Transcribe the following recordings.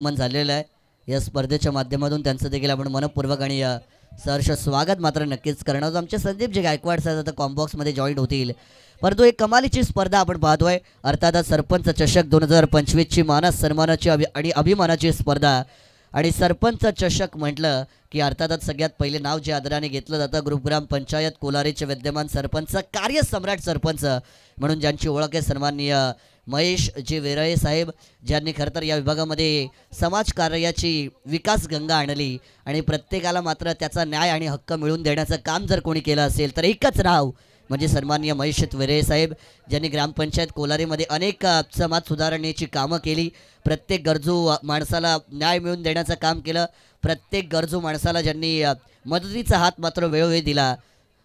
मन झालेलं आहे या स्पर्धेच्या माध्यमातून त्यांचं देखील आपण मनपूर्वक आणि सहर्ष स्वागत मात्र नक्कीच करणार आहोत. आमचे संदीप जे गायकवाड साहेब आता कॉम्बॉक्समध्ये जॉईंट होतील. परंतु एक कमालीची स्पर्धा आपण पाहतोय, अर्थातच सरपंच चषक 2025ची मानस सन्मानाची आणि अभिमानाची स्पर्धा. आणि सरपंच चषक म्हटलं की अर्थातच सगळ्यात पहिले नाव जे आदराने घेतलं जातं ग्रुपग्राम पंचायत कोलारीचे विद्यमान सरपंच, कार्यसम्राट सरपंच म्हणून ज्यांची ओळख आहे सन्माननीय महेश जी वेरळे साहेब, ज्यांनी खरं तर या विभागामध्ये समाजकार्याची विकास गंगा आणली आणि प्रत्येकाला मात्र त्याचा न्याय आणि हक्क मिळवून देण्याचं काम जर कोणी केलं असेल तर एकच नाव म्हणजे सन्माननीय महेश वेरळे साहेब, ज्यांनी ग्रामपंचायत कोलारीमध्ये अनेक समाज सुधारणेची कामं केली. प्रत्येक गरजू माणसाला न्याय मिळवून देण्याचं काम केलं. प्रत्येक गरजू माणसाला ज्यांनी मदतीचा हात मात्र वेळोवेळी दिला.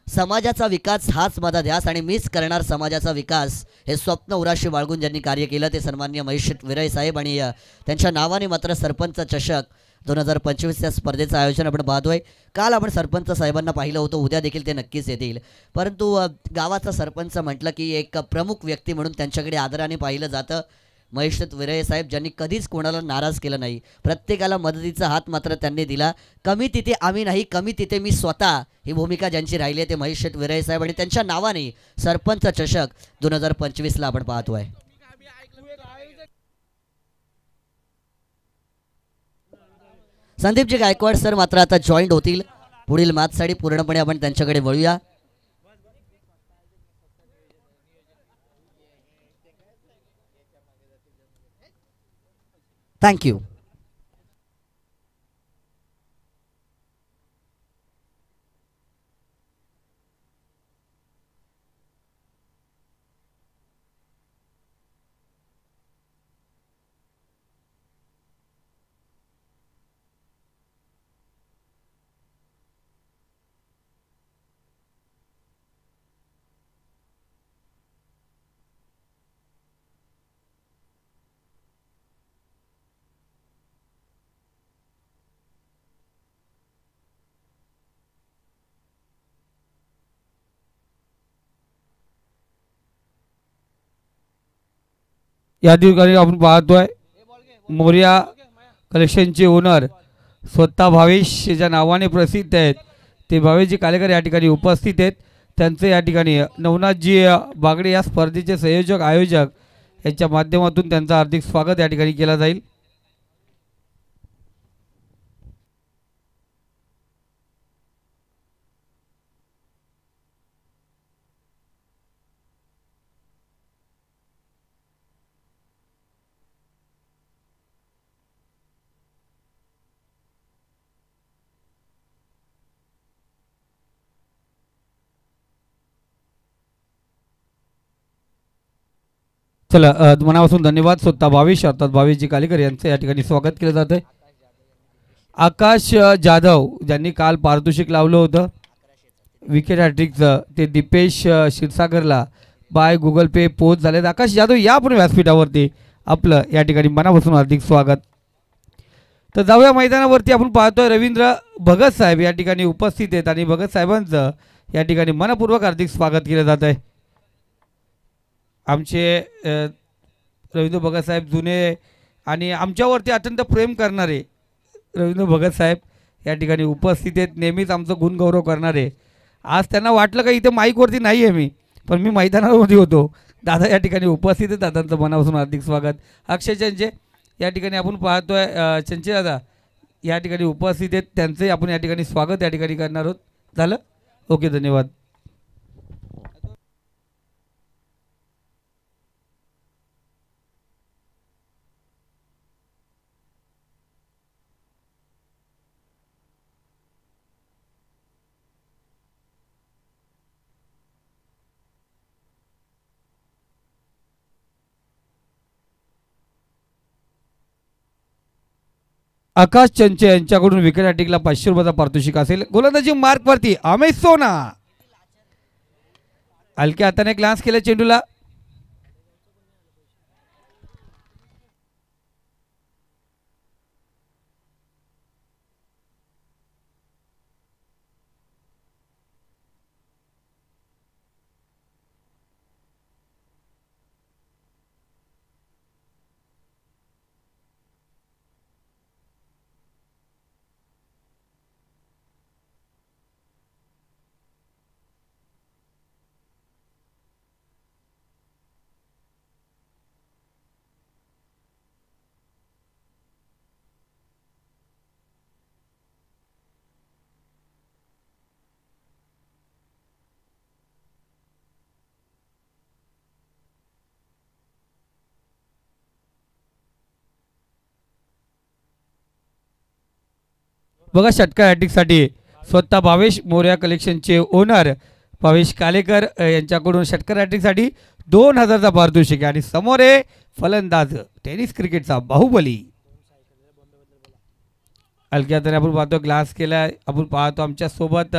समाजाचा विकास हाच माझा ध्यास आणि मीच करणार समाजाचा विकास हे स्वप्न उराशी बाळगून ज्यांनी कार्य केलं ते सन्माननीय महेश विरळे साहेब. आणि त्यांच्या नावाने मात्र सरपंच चषक 2025 या स्पर्धेचं आयोजन आपण पाहतोय. काल आपण सरपंच साहेबांना पाहिलं होतं, उद्या देखील ते नक्कीच येतील. परंतु गावाचा सरपंच म्हटलं की एक प्रमुख व्यक्ती म्हणून त्यांच्याकडे आदराने पाहिलं जातं. महेश विरळे साहेब ज्यांनी कधीच कोणाला नाराज केलं नाही, प्रत्येकाला मदतीचा हात मात्र त्यांनी दिला. कमी तिथे आम्ही नाही, कमी तिथे मी स्वतः, ही भूमिका ज्यांची राहिली आहे ते महेश विरळे साहेब आणि त्यांच्या नावाने सरपंच चषक 2025ला आपण पाहतोय. संदीपजी गायकवाड सर मात्र आता जॉईंट होतील. पुढील मॅचसाठी पूर्णपणे आपण त्यांच्याकडे वळूया. थँक्यू. या ठिकाणी आपण पाहतोय मोर्या कलेक्शनचे ओनर स्वतः भावेश ज्या नावाने प्रसिद्ध आहेत ते भावेशजी कालेकर या ठिकाणी उपस्थित आहेत. त्यांचे या ठिकाणी नवनाथजी बागडे या स्पर्धेचे संयोजक आयोजक यांच्या माध्यमातून त्यांचं हार्दिक स्वागत या ठिकाणी केलं जाईल. चला मनापासून धन्यवाद. स्वतः भावेश अर्थात भावेशजी कालेकर यांचं या ठिकाणी स्वागत केलं जातं. आकाश जाधव ज्यांनी काल पारितोषिक लावलं होतं विकेट हॅट्रिकचं, ते दीपेश क्षीरसागरला बाय गुगल पे पोच झालेत. आकाश जाधव या पण व्यासपीठावरती आपलं या ठिकाणी मनापासून हार्दिक स्वागत. तर जाऊया मैदानावरती. आपण पाहतोय रवींद्र भगत साहेब या ठिकाणी उपस्थित आहेत आणि भगत साहेबांचं या ठिकाणी मनपूर्वक हार्दिक स्वागत केलं जात आहे. आमचे रवींद्र भगत साहेब जुने आणि आमच्यावरती अत्यंत प्रेम करणारे रवींद्र भगत साहेब या ठिकाणी उपस्थित आहेत. नेहमीच आमचं गुणगौरव करणारे. आज त्यांना वाटलं का इथे माईकवरती नाही आहे मी, पण मी मैदानावरती होतो. दादा या ठिकाणी उपस्थित आहेत. दादांचं मनापासून हार्दिक स्वागत. अक्षय चंचे या ठिकाणी आपण पाहतोय चंचे दादा या ठिकाणी उपस्थित आहेत. त्यांचे आपण या ठिकाणी स्वागत या ठिकाणी करणार आहोत. झालं ओके, धन्यवाद. आकाश चंचे यांच्याकडून विकेट हॅट्रिकला 500 रुपयाचा पारितोषिक असेल. गोलंदाजी मार्कवरती अमेश सोना हलक्या हाताने ग्लान्स केलं चेंडूला. बघा षटकार हॅट्रिकसाठी स्वतः भावेश मोर्या कलेक्शनचे ओनर भावेश कालेकर यांच्याकडून षटकार हॅट्रिकसाठी 2000चा पारितोषिक आहे. आणि समोर आहे फलंदाज टेनिस क्रिकेटचा बाहुबली. हलक्यात आपण पाहतो ग्लास केला. आपण पाहतो आमच्या सोबत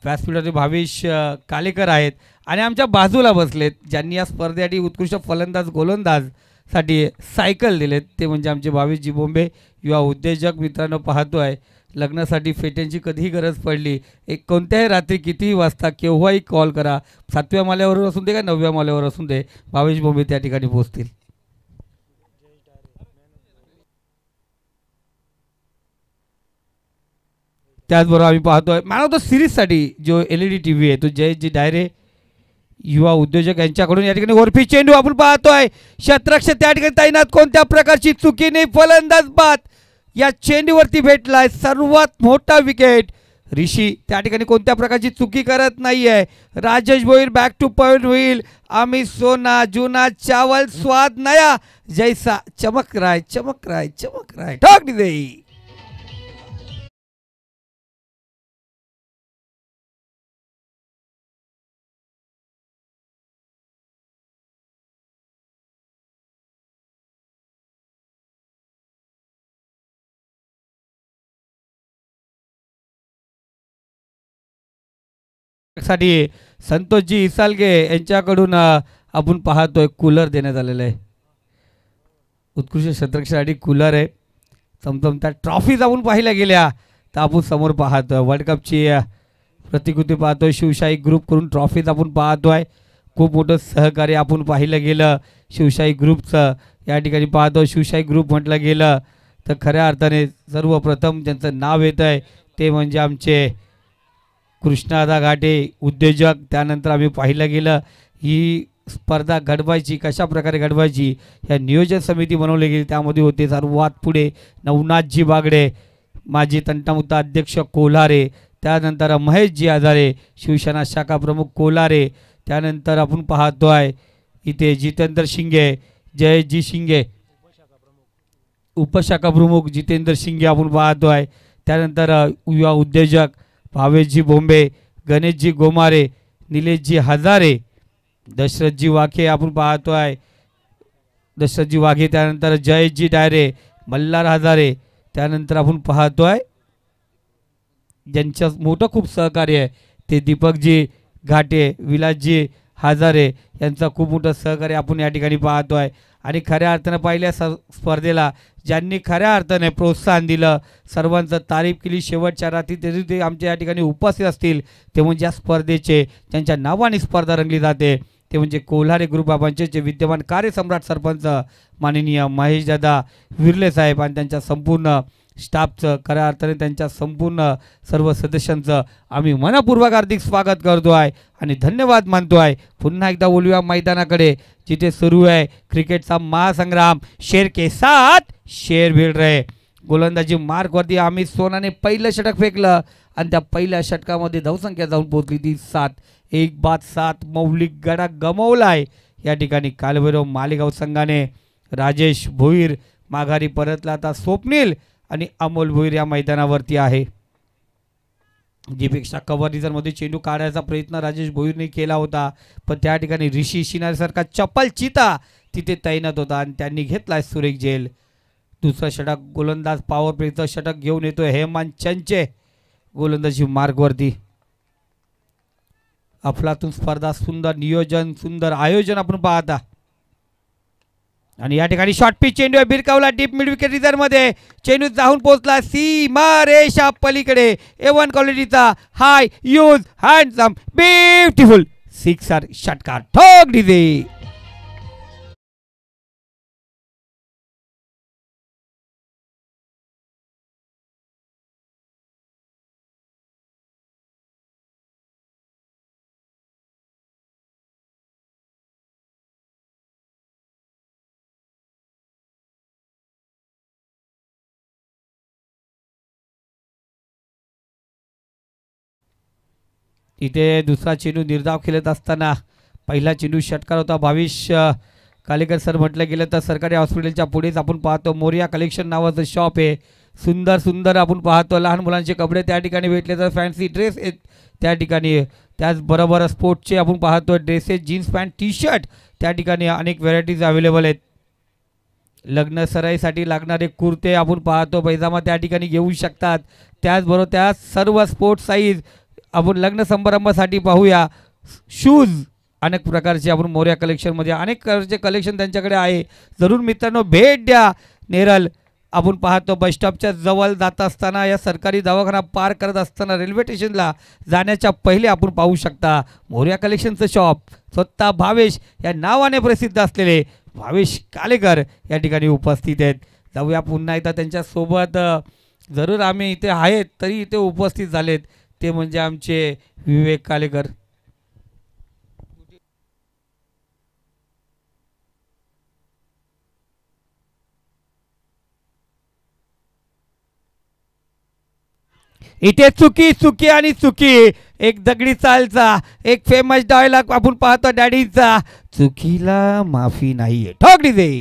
व्यासपीठाचे भावेश कालेकर आहेत आणि आमच्या बाजूला बसलेत ज्यांनी या स्पर्धेसाठी उत्कृष्ट फलंदाज गोलंदाजसाठी सायकल दिलेत ते म्हणजे आमचे भावेशजी बोंबे युवा उद्योजक. मित्रांनो पाहतोय लग्नासाठी फेट्यांची कधीही गरज पडली एक कोणत्याही रात्री कितीही वाजता केव्हाही कॉल करा. 7व्या माल्यावर असून दे का 9व्या माल्यावर असून दे भावेश बोंबे त्या ठिकाणी पोहोचतील. त्याचबरोबर आम्ही पाहतोय मॅन ऑफ द सिरीजसाठी जो LED TV आहे तो जयजी डायरे युवा उद्योजक यांच्याकडून या ठिकाणी वरफी चेंडू आपण पाहतोय. क्षेत्ररक्षक त्या ठिकाणी तैनात कोणत्या प्रकारची चुकी नाही. फलंदाज बाद या चेंडूवरती भेटलाय सर्वात मोठा विकेट. ऋषी त्या ठिकाणी कोणत्या प्रकारची चुकी करत नाहीये. Rajesh Bhoir back two point होईल. आम्ही सोना जुना चावल स्वाद नया जैसा चमक रहा है चमक रहा है चमक रहा है ठोक दे. साठी संतोषजी इसालगे यांच्याकडून आपण पाहतोय कूलर देण्यात आलेलं आहे. उत्कृष्ट क्षेत्ररक्षणासाठी कूलर आहे. चमचमत्या ट्रॉफीज आपण पाहिल्या गेल्या तर आपण समोर पाहतोय वर्ल्ड कपची प्रतिकृती पाहतोय. शिवशाही ग्रुप करून ट्रॉफीज आपण पाहतोय. खूप मोठं सहकार्य आपण पाहिलं गेलं शिवशाही ग्रुपचं. या ठिकाणी पाहतो शिवशाही ग्रुप म्हटलं गेलं तर खऱ्या अर्थाने सर्वप्रथम ज्यांचं नाव येतं आहे ते म्हणजे आमचे कृष्णादा घाटे उद्योजक. त्यानंतर आम्ही पाहिलं गेलं ही स्पर्धा घडवायची कशा प्रकारे घडवायची ह्या नियोजन समिती बनवली गेली त्यामध्ये होते सर्वात पुढे नवनाथजी बागडे माजी तंटामुक्ता अध्यक्ष कोल्हारे. त्यानंतर महेशजी आजारे शिवसेना शाखा प्रमुख कोल्हारे. त्यानंतर आपण पाहतोय इथे जितेंद्र शिंगे जयजी शिंगे उपशाखा प्रमुख जितेंद्र शिंगे आपण पाहतोय. त्यानंतर युवा उद्योजक भावेशजी बोंबे गणेशजी गोमारे निलेशजी हजारे दशरथजी वाघे आपण पाहतोय. दशरथजी वाघे त्यानंतर जयजी डायरे मल्हार हजारे. त्यानंतर आपण पाहतोय ज्यांचं मोठं खूप सहकार्य आहे ते दीपकजी घाटे विलासजी हजारे यांचं खूप मोठं सहकार्य आपण या ठिकाणी पाहतोय. आणि खऱ्या अर्थानं पहिल्या स्पर्धेला ज्यांनी खऱ्या अर्थाने प्रोत्साहन दिलं सर्वांचं तारीफ केली शेवटच्या रात्री ते आमच्या या ठिकाणी उपस्थित असतील ते म्हणजे या स्पर्धेचे ज्यांच्या नावाने स्पर्धा रंगली जाते ते म्हणजे कोल्हारे ग्रुप पंचायतचे विद्यमान कार्यसम्राट सरपंच माननीय महेशदादा विर्ले साहेब आणि त्यांच्या संपूर्ण स्टाफचं खऱ्या अर्थाने त्यांच्या संपूर्ण सर्व सदस्यांचं आम्ही मनपूर्वक हार्दिक स्वागत करतो आहे आणि धन्यवाद मानतो आहे. पुन्हा एकदा बोलूया मैदानाकडे जिथे सुरू आहे क्रिकेटचा महासंग्राम. शेर के साथ शेर भिड रहे. गोलंदाजी मार्कवरती आम्ही सोनाने पहिलं षटक फेकलं आणि त्या पहिल्या षटकामध्ये धावसंख्या जाऊन पोहोचली ती 7. 1-7 मौलिक गडा गमवलाय या ठिकाणी कालभैरव मालेगाव संघाने. राजेश भोईर माघारी परतला. आता स्वप्नील आणि अमोल भोईर या मैदानावरती आहे. जीपेक्षा कव्हर रिझनमध्ये चेंडू काढायचा प्रयत्न राजेश भोईरने केला होता पण त्या ठिकाणी ऋषी शिनारेसारखा चप्पल चिता तिथे तैनात होता आणि त्यांनी घेतलाय सुरेख झेल. दुसरा षटक गोलंदाज पॉवर प्लेचं षटक घेऊन येतोय हेमंत चंचे गोलंदाजी मार्गवरती. अफलातून स्पर्धा सुंदर नियोजन सुंदर आयोजन आपण पाहता. आणि या ठिकाणी शॉर्ट पिच चेंडू भिरकावला डीप मिड विकेट रिझर्व मध्ये चेंडू जाऊन पोहोचला सीमा रेषा पलीकडे. A1 क्वालिटीचा हाय यूज हँडसम ब्युटिफुल सिक्सर षटकार ठोक दिले. इथे दुसरा चेंडू निर्धाव खेळत असताना पहिला चेंडू षटकार होता. भावेश कालेकर सर म्हटलं गेलं तर सरकारी हॉस्पिटलच्या पुढेच आपण पाहतो मोरिया कलेक्शन नावाचं शॉप आहे. सुंदर सुंदर आपण पाहतो लहान मुलांचे कपडे त्या ठिकाणी भेटले तर फॅन्सी ड्रेस आहेत त्या ठिकाणी. त्याचबरोबर स्पोर्ट्सचे आपण पाहतो dresses, jeans pant, T shirt त्या ठिकाणी अनेक व्हरायटीज अवेलेबल आहेत. लग्न सराईसाठी लागणारे कुर्ते आपण पाहतो, पैजामा त्या ठिकाणी घेऊ शकतात. त्याचबरोबर त्या सर्व स्पोर्ट्स साईज आपण लग्न समारंभासाठी पाहूया. शूज अनेक प्रकारचे आपण मोर्या कलेक्शनमध्ये अनेक प्रकारचे कलेक्शन त्यांच्याकडे आहे. जरूर मित्रांनो भेट द्या. नेरळ आपण पाहतो बसस्टॉपच्या जवळ जात असताना या सरकारी दवाखाना पार करत असताना रेल्वे स्टेशनला जाण्याच्या पहिले आपण पाहू शकता मोर्या कलेक्शनचं शॉप. स्वतः भावेश या नावाने प्रसिद्ध असलेले भावेश कालेकर या ठिकाणी उपस्थित आहेत. जाऊया पुन्हा एकदा त्यांच्यासोबत. जरूर आम्ही इथे आहेत तरी इथे उपस्थित झालेत ते म्हणजे आमचे विवेक कालेकर. इथे चुकी चुकी आणि चुकी एक दगडी चालचा एक फेमस डायलॉग आपण पाहतो डॅडीचा, चुकीला माफी नाहीये. ठोक डीजे.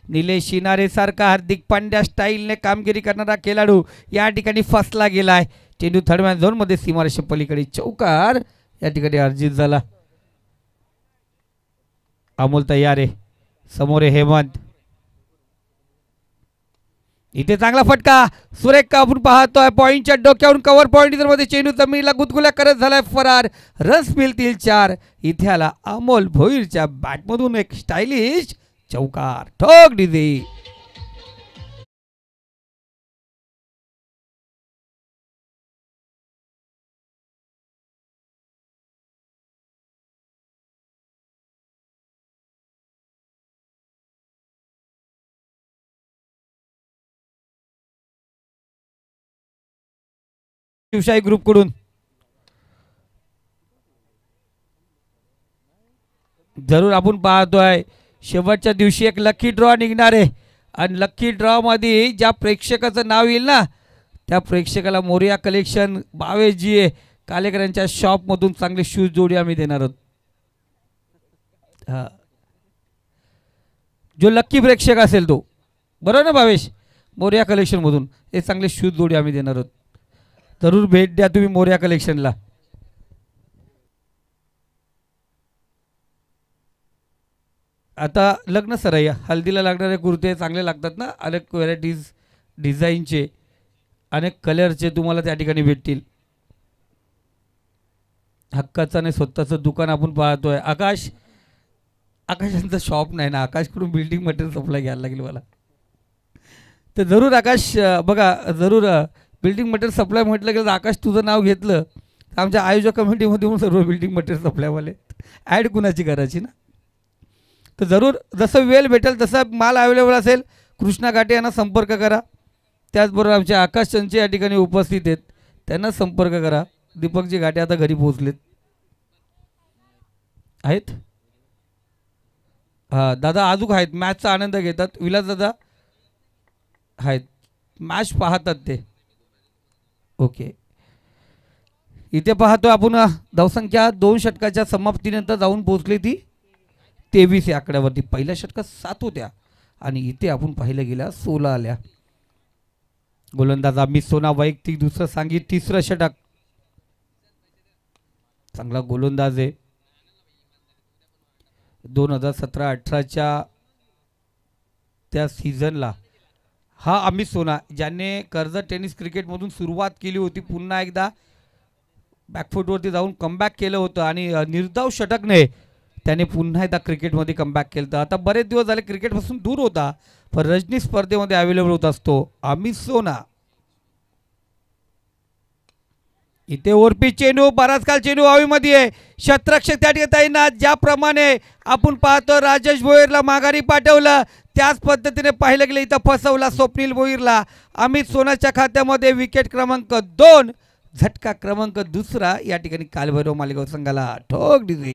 निलेश शिनारे सारखा हार्दिक पांड्या स्टाईलने कामगिरी करणारा खेळाडू या ठिकाणी फसला गेलाय. चेंडू थर्ड झोनमध्ये सीमारेषे पलीकडे चौकार या ठिकाणी अर्जित झाला. अमोल तयार आहे, समोर आहे हेमंत. इथे चांगला फटका सुरेख आपण पाहतोय पॉइंटच्या डोक्यावरून कव्हर पॉइंट मध्ये चेंडू जमिनीला गुदगुल्या करत झालाय फरार. रस मिळतील 4. इथे आला अमोल भोईरच्या बॅटमधून एक स्टायलिश चौकार. ठोक डीजे. शिवशाही ग्रुप कडून जरूर आपण पाहतोय शेवटच्या दिवशी एक लकी ड्रॉ निघणार आहे आणि लकी ड्रॉ मध्ये ज्या प्रेक्षकाचं नाव येईल ना त्या प्रेक्षकाला मोरिया कलेक्शन भावेशजी आहे कालेकरांच्या शॉप मधून चांगले शूज जोडी आम्ही देणार आहोत. जो लकी प्रेक्षक असेल तो बरोबर ना भावेश, मोरिया कलेक्शन मधून हे चांगले शूज जोडी आम्ही देणार आहोत. जरूर भेट द्या तुम्ही मोरिया कलेक्शनला. आता लग्न सराई हल्दीला लागणारे कुर्ते चांगले लागतात ना, अनेक व्हरायटीज डिझाईनचे अनेक कलरचे तुम्हाला त्या ठिकाणी भेटतील. हक्काचं आणि स्वतःचं दुकान आपण पाहतोय. आकाशांचं शॉप नाही ना, आकाशकडून बिल्डिंग मटेरियल सप्लाय घ्यायला लागेल मला. तर जरूर आकाश बघा, जरूर बिल्डिंग मटेरियल सप्लाय म्हटलं गेलं तर आकाश तुझं नाव घेतलं तर आमच्या आयोजक कमिटीमध्ये सर्व बिल्डिंग मटेरियल सप्लायवाले ॲड कुणाची करायची ना. तर जरूर जसं वेळ भेटेल तसा माल अवेलेबल असेल कृष्णा घाटे यांना संपर्क करा. त्याचबरोबर आमचे आकाश चंचे या ठिकाणी उपस्थित आहेत त्यांना संपर्क करा. दीपकजी घाटे आता घरी पोहोचलेत आहेत. हां दादा अजून आहेत, मॅचचा आनंद घेतात. विलास दादा आहेत, मॅच पाहतात ते. ओके, इथे पाहतो आपण धावसंख्या 2 षटकाच्या समाप्तीनंतर जाऊन पोहोचली ती 23 या आकड्यावरती. पहिल्या षटकात 7 होत्या आणि इथे आपण पाहिलं गेल्या 16 आल्या. गोलंदाज अमित सोना वैयक्तिक दुसरं सांगित तिसरं षटक. चांगला गोलंदाज आहे. 2017-18च्या त्या सीझनला हा अमित सोना ज्याने कर्जत टेनिस क्रिकेटमधून सुरुवात केली होती पुन्हा एकदा बॅकफूटवरती जाऊन कमबॅक केलं होतं आणि निर्धाव षटकने त्याने पुन्हा एकदा क्रिकेटमध्ये कमबॅक केलं. तर आता बरेच दिवस झाले क्रिकेटपासून दूर होता पण रजनी स्पर्धेमध्ये अवेलेबल होत असतो अमित सोना. इथे ओरपी चेंडू बराच काल चेंडू हवेमध्ये आहे. शतरक्षक त्या ठिकाणी ज्याप्रमाणे आपण पाहतो राजेश भोईरला माघारी पाठवलं त्याच पद्धतीने पाहिलं गेलं इथं फसवला स्वप्नील भोईरला. अमित सोनाच्या खात्यामध्ये विकेट क्रमांक 2, झटका क्रमांक 2 या ठिकाणी कालभैरव मालेगाव संघाला. ठोक डिझे.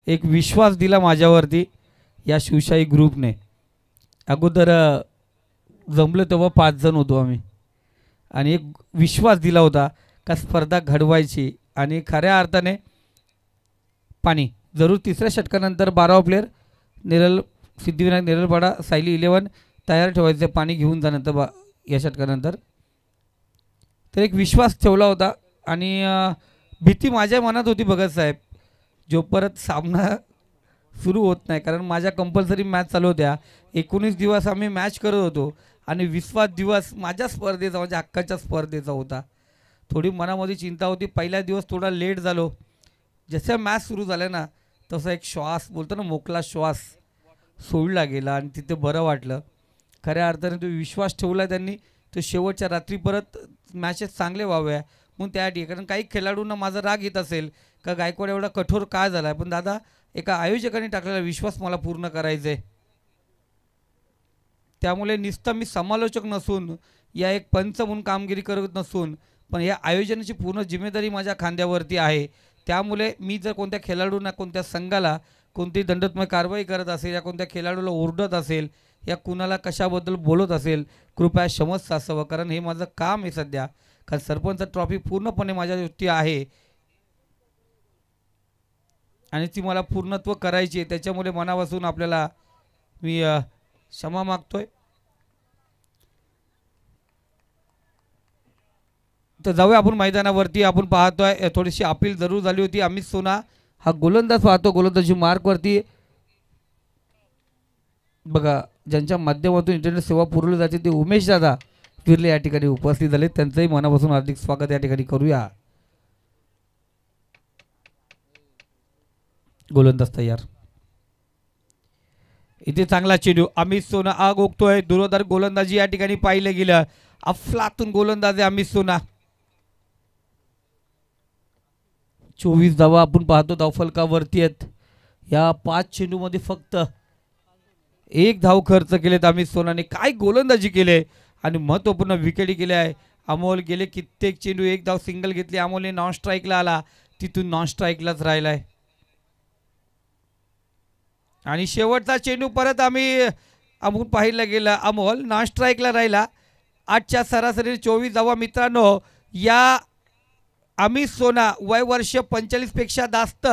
एक विश्वास दिला माझ्यावरती या शिवशाही ग्रुपने. अगोदर जमलं तेव्हा 5 जण होतो आम्ही आणि एक विश्वास दिला होता का स्पर्धा घडवायची आणि खऱ्या अर्थाने पाणी जरूर तिसऱ्या षटकानंतर 12वा प्लेयर निरल सिद्धिविनायक निरलपाडा सायली 11 तयार ठेवायचं पाणी घेऊन जाण्याचं या षटकानंतर. तर एक विश्वास ठेवला होता आणि भीती माझ्या मनात होती भगत साहेब जो परत सामना सुरू होत नाही कारण माझ्या कंपल्सरी मॅच चालू होत्या. 19 दिवस आम्ही मॅच करत होतो आणि 20वा दिवस माझ्या स्पर्धेचा माझ्या हक्काच्या स्पर्धेचा होता. थोडी मनामध्ये चिंता होती. पहिला दिवस थोडा लेट झालो. जसं मॅच सुरू झालं ना तसा एक श्वास बोलतो ना मोकळा श्वास सोडला गेला आणि तिथे बरं वाटलं. खऱ्या अर्थाने तो विश्वास ठेवला त्यांनी तो शेवटच्या रात्री परत मॅचेस चांगले व्हाव्या म्हणून त्यासाठी. कारण काही खेळाडूंना माझा राग येत असेल का गायकवाड एवढा कठोर काय झाला आहे पण दादा एका आयोजकांनी टाकलेला विश्वास मला पूर्ण करायचा आहे. त्यामुळे नुसतं मी समालोचक नसून या एक पंच म्हणून कामगिरी करत नसून पण या आयोजनाची पूर्ण जिम्मेदारी माझ्या खांद्यावरती आहे. त्यामुळे मी जर कोणत्या खेळाडूंना कोणत्या संघाला कोणती दंडात्मक कारवाई करत असेल या कोणत्या खेळाडूला ओरडत असेल या कुणाला कशाबद्दल बोलत असेल कृपया क्षमस्व असावं कारण हे माझं काम आहे सध्या. कारण सरपंच ट्रॉफी पूर्णपणे माझ्यावरती आहे आणि ती मला पूर्णत्व करायची आहे. त्याच्यामुळे मनापासून आपल्याला मी क्षमा मागतोय. तर जाऊया आपण मैदानावरती. आपण पाहतोय थोडीशी अपील जरूर झाली होती. अमित सोना हा गोलंदाज पाहतो गोलंदाजी मार्कवरती बघा ज्यांच्या माध्यमातून इंटरनेट सेवा पुरवली जाते ते उमेश दादा फिरले या ठिकाणी उपस्थित झाले. त्यांचंही मनापासून हार्दिक स्वागत या ठिकाणी करूया. गोलंदाज तयार. इथे चांगला चेंडू अमित सोना आग ओकतोय. दुरोदार गोलंदाजी या ठिकाणी पाहिलं गेलं. अफलातून गोलंदाज आहे अमित सोना. 24 धावा आपण पाहतो धावफलकावरती आहेत. या 5 चेंडूमध्ये फक्त 1 धाव खर्च केलेत अमित सोनाने. काय गोलंदाजी केले आणि महत्त्वपूर्ण विकेटी केले आहे. अमोल गेले कित्येक चेंडू 1 धाव सिंगल घेतली. अमोलने नॉन स्ट्राईकला आला तिथून नॉन स्ट्राईकलाच राहिलाय आणि शेवटचा चेंडू परत आपण पाहिलं गेलं अमोल नॉन स्ट्राईकला राहिला. 8च्या सरासरी 24 धावा. मित्रांनो या अमित सोना वय वर्ष 45 पेक्षा जास्त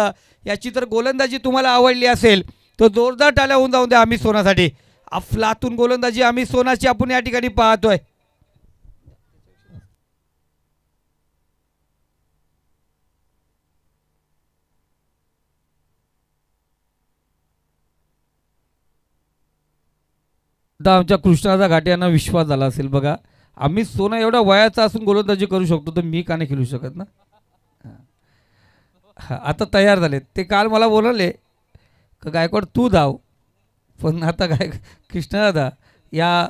याची तर गोलंदाजी तुम्हाला आवडली असेल तर जोरदार टाळ्या होऊन जाऊन द्या अमित सोनासाठी. अफलातून गोलंदाजी अमित सोनाची आपण या ठिकाणी पाहतोय. आता आमच्या कृष्णाचा घाटे यांना विश्वास झाला असेल बघा अमित सोना एवढा वयाचा असून गोलंदाजी करू शकतो तर मी का नाही खेळू शकत ना. आता तयार झाले. ते काल मला बोलले का गायकवाड तू धाव पण आता कृष्णा दादा या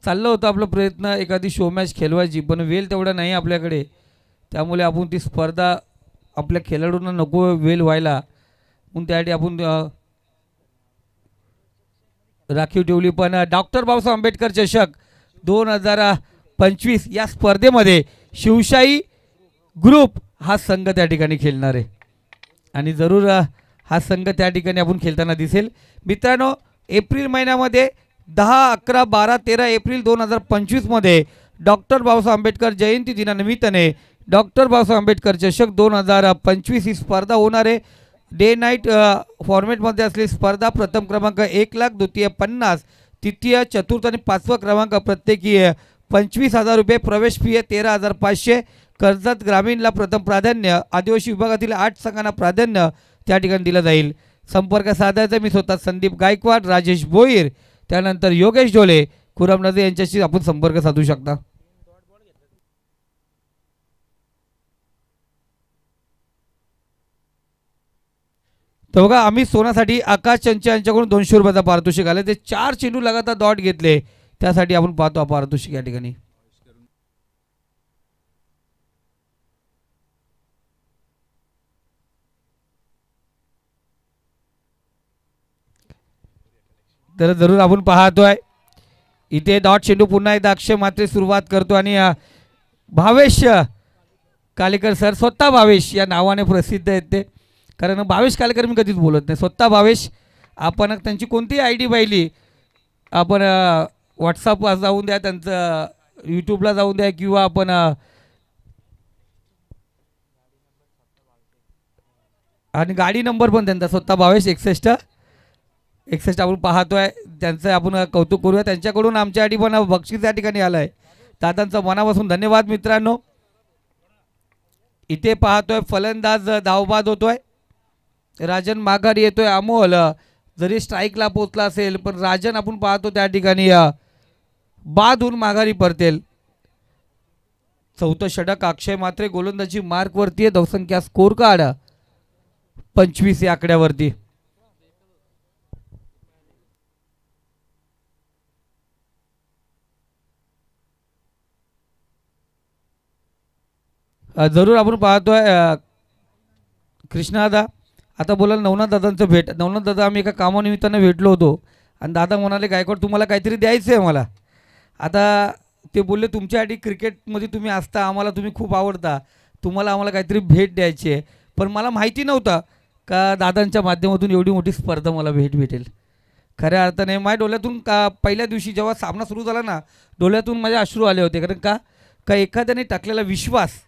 चाललं होतं आपला प्रयत्न एखादी शो मॅच खेळवायची पण वेळ तेवढा नाही आपल्याकडे. त्यामुळे आपण ती स्पर्धा आपल्या खेळाडूंना नको वेळ व्हायला म्हणून त्यासाठी आपण राखीव ठेवली. पण डॉक्टर बाबासाहेब आंबेडकर चषक 2025 या स्पर्धेमध्ये शिवशाही ग्रुप हा संघ त्या ठिकाणी खेळणार आहे आणि जरूर हा संघ त्या ठिकाणी आपण खेळताना दिसेल. मित्रांनो एप्रिल महिन्यामध्ये 10, 11, 12, 13 एप्रिल 2025 मध्ये डॉक्टर बाबासाहेब आंबेडकर जयंती दिनानिमित्ताने डॉक्टर बाबासाहेब आंबेडकर चषक 2025 ही स्पर्धा होणार आहे. डे नाईट फॉर्मॅटमध्ये असलेली स्पर्धा प्रथम क्रमांक 1,00,000, द्वितीय 50, तृतीय चतुर्थ आणि 5वा क्रमांक प्रत्येकी 25,000 रुपये. प्रवेश फी आहे 13,500. कर्जत ग्रामीणला प्रथम प्राधान्य. आदिवासी विभागातील 8 संघांना प्राधान्य त्या ठिकाणी दिलं जाईल. संपर्क साधायचा मी स्वतः संदीप गायकवाड, राजेश भोईर, त्यानंतर योगेश ढोले, खुराम नजे यांच्याशी आपण संपर्क साधू शकता. तर बघा अमित सोनासाठी आकाश चंचल यांच्याकडून 200 रुपयाचा पारितोषिक आले. ते 4 चेंडू लगातार डॉट घेतले त्यासाठी आपण पाहतो पारितोषिक या ठिकाणी. तर जरूर आपण पाहतोय इथे डॉट चेंडू पुन्हा एकदा अक्षय मात्रे सुरुवात करतो आणि भावेश कालेकर सर स्वतः भावेश या नावाने प्रसिद्ध आहेत ते कारण भावेश कालेकर मी कधीच बोलत नाही. स्वतः भावेश आपण त्यांची कोणतीही आय डी पाहिली, आपण व्हॉट्सअपला जाऊन द्या, त्यांचं यूट्यूबला जाऊन द्या, किंवा आपण आणि गाडी नंबर पण त्यांचा स्वतः भावेश 61 आपण पाहतोय. त्यांचं आपण कौतुक करूया. त्यांच्याकडून आमच्यासाठी पण बक्षीस या ठिकाणी आलं आहे. दादांचं मनापासून धन्यवाद मित्रांनो. इथे पाहतोय फलंदाज धावबाद होतोय. राजन माघारी येतोय. अमोल जरी स्ट्राईकला पोचला असेल, पण राजन आपण पाहतो त्या ठिकाणी बाद होऊन माघारी परतेल. चौथं षटक अक्षय मात्रे गोलंदाजी मार्कवरती आहे. धावसंख्या स्कोर कार्ड 25 या आकड्यावरती. जरूर आपण पाहतोय कृष्णादा. आता बोलाल नवनाथ दादांचं भेट. नवनाथ दादा आम्ही एका कामानिमित्तानं भेटलो होतो आणि दादा म्हणाले गायकवाड तुम्हाला काहीतरी द्यायचं आहे मला. आता ते बोलले तुमच्यासाठी क्रिकेटमध्ये तुम्ही असता, आम्हाला तुम्ही खूप आवडता, तुम्हाला आम्हाला काहीतरी भेट द्यायची आहे. पण मला माहिती नव्हतं का दादांच्या माध्यमातून एवढी मोठी स्पर्धा मला भेटेल. खऱ्या अर्थाने माझ्या डोळ्यातून का पहिल्या दिवशी जेव्हा सामना सुरू झाला ना, डोळ्यातून माझे अश्रू आले होते. कारण का एखाद्याने टाकलेला विश्वास,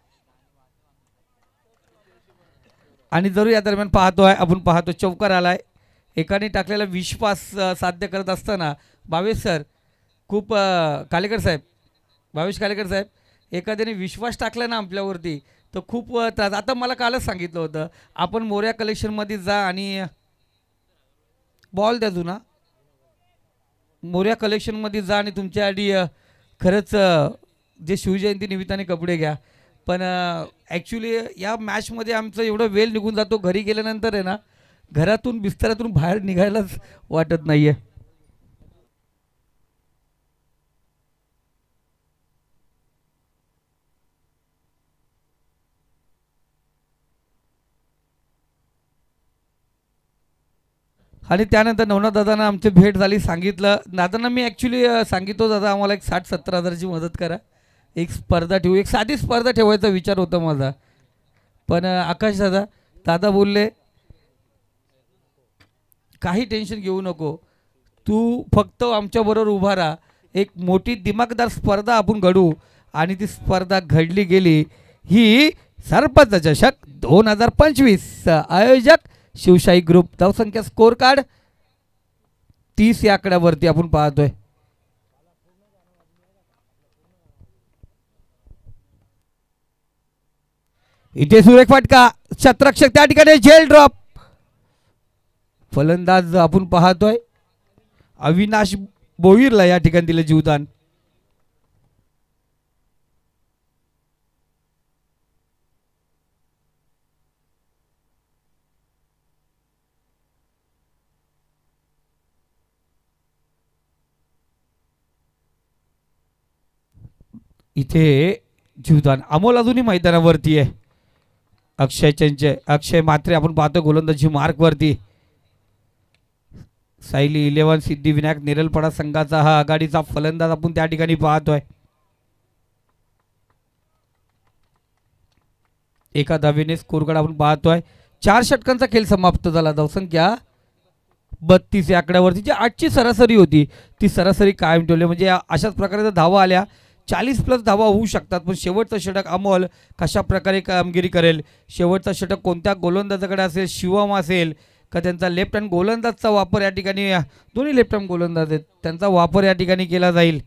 आणि जरूर या दरम्यान आपण पाहतो चौकार आलाय. एकाने टाकलेला विश्वास साध्य करत असताना भावेश सर खूप कालेकर साहेब, भावेश कालेकर साहेब, एखाद्याने विश्वास टाकला ना आपल्यावरती तर खूप त्रास. आता मला कालच सांगितलं होतं आपण मोर्या कलेक्शनमध्ये जा आणि बॉल द्या जुना, मोर्या कलेक्शनमध्ये जा आणि तुमच्यासाठी खरंच जे शिवजयंती निमित्ताने कपडे घ्या. पण ॲक्च्युली या मॅचमध्ये आमचं एवढं वेळ निघून जातो, घरी गेल्यानंतर आहे ना घरातून बिस्तरातून बाहेर निघायलाच वाटत नाही आहे. आणि त्यानंतर नवनाथ दादांना आमची भेट झाली. सांगितलं दादांना मी ॲक्च्युली सांगितलं दादा आम्हाला एक 60-70 हजाराची मदत करा, एक स्पर्धा ठेवू, एक साधी स्पर्धा ठेवायचा विचार होता माझा. पण आकाश दादा दादा बोलले काही टेन्शन घेऊ नको, तू फक्त आमच्याबरोबर उभा राहा, एक मोठी दिमागदार स्पर्धा आपण घडू. आणि ती स्पर्धा घडली गेली. ही सरपंच चषक 2025 आयोजक शिवशाही ग्रुप. धावसंख्या स्कोर कार्ड 30 या आकड्यावरती आपण पाहतोय. इथे सुरेख फटका, शतरक्षक त्या ठिकाणी झेल ड्रॉप. फलंदाज आपण पाहतोय अविनाश बोईरला या ठिकाणी दिलं जीवदान. इथे जीवदान. अमोल अजूनही मैदानावरती आहे. अक्षय मात्रे आपण पाहतो गोलंदाजी मार्कवरती. सायली 11 सिद्धिविनायक नेरलपडा संघाचा हा आघाडीचा फलंदाज आपण त्या ठिकाणी पाहतोय. एका धावेने स्कोरकार्ड आपण पाहतोय. 4 षटकांचा खेळ समाप्त झाला. धावसंख्या 32 या आकड्यावरती. जी 8ची सरासरी होती ती सरासरी कायम ठेवली. म्हणजे अशाच प्रकारे धावा आल्या 40+ धावा होऊ शकतात. पण शेवटचं षटक अमोल कशा प्रकारे कामगिरी करेल, शेवटचा षटक कोणत्या गोलंदाजाकडे असेल, शिवम असेल का त्यांचा लेफ्ट हँड गोलंदाजचा वापर या ठिकाणी, दोन्ही लेफ्ट हँड गोलंदाज आहेत, त्यांचा वापर या ठिकाणी केला जाईल.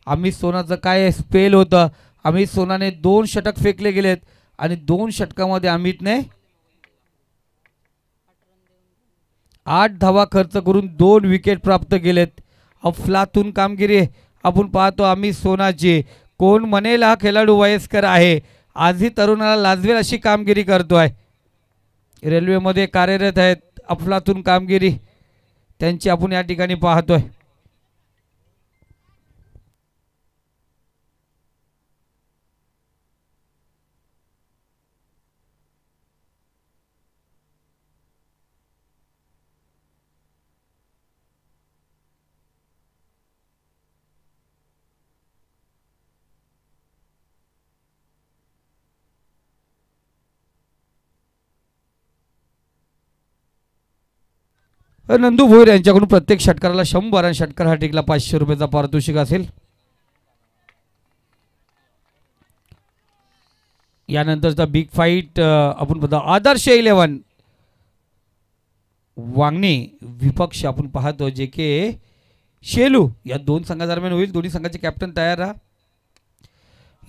अमित सोनाचं काय स्पेल होतं. अमित सोनाने 2 षटक फेकले गेलेत आणि 2 षटकामध्ये अमितने 8 धावा खर्च करून 2 विकेट प्राप्त केलेत. अफलातून कामगिरी आपण पाहतो अमित सोनाची. कोण म्हणेल हा खेळाडू वयस्कर आहे, आजही तरुणाला लाजवेल अशी कामगिरी करतोय. रेल्वेमध्ये कार्यरत आहेत, अफलातून कामगिरी त्यांची आपण या ठिकाणी पाहतोय. नंदू भोईर यांच्याकडून प्रत्येक षटकाराला 100 आणि षटकार हॅट्रिकला 500 रुपयाचा पारितोषिक असेल. यानंतरचा बिग फाईट आपण बघा आदर्श 11 वांगणी विपक्ष आपण पाहतो जे के शेलू या दोन संघादरम्यान होईल. दोन्ही संघाचे कॅप्टन तयार राहा.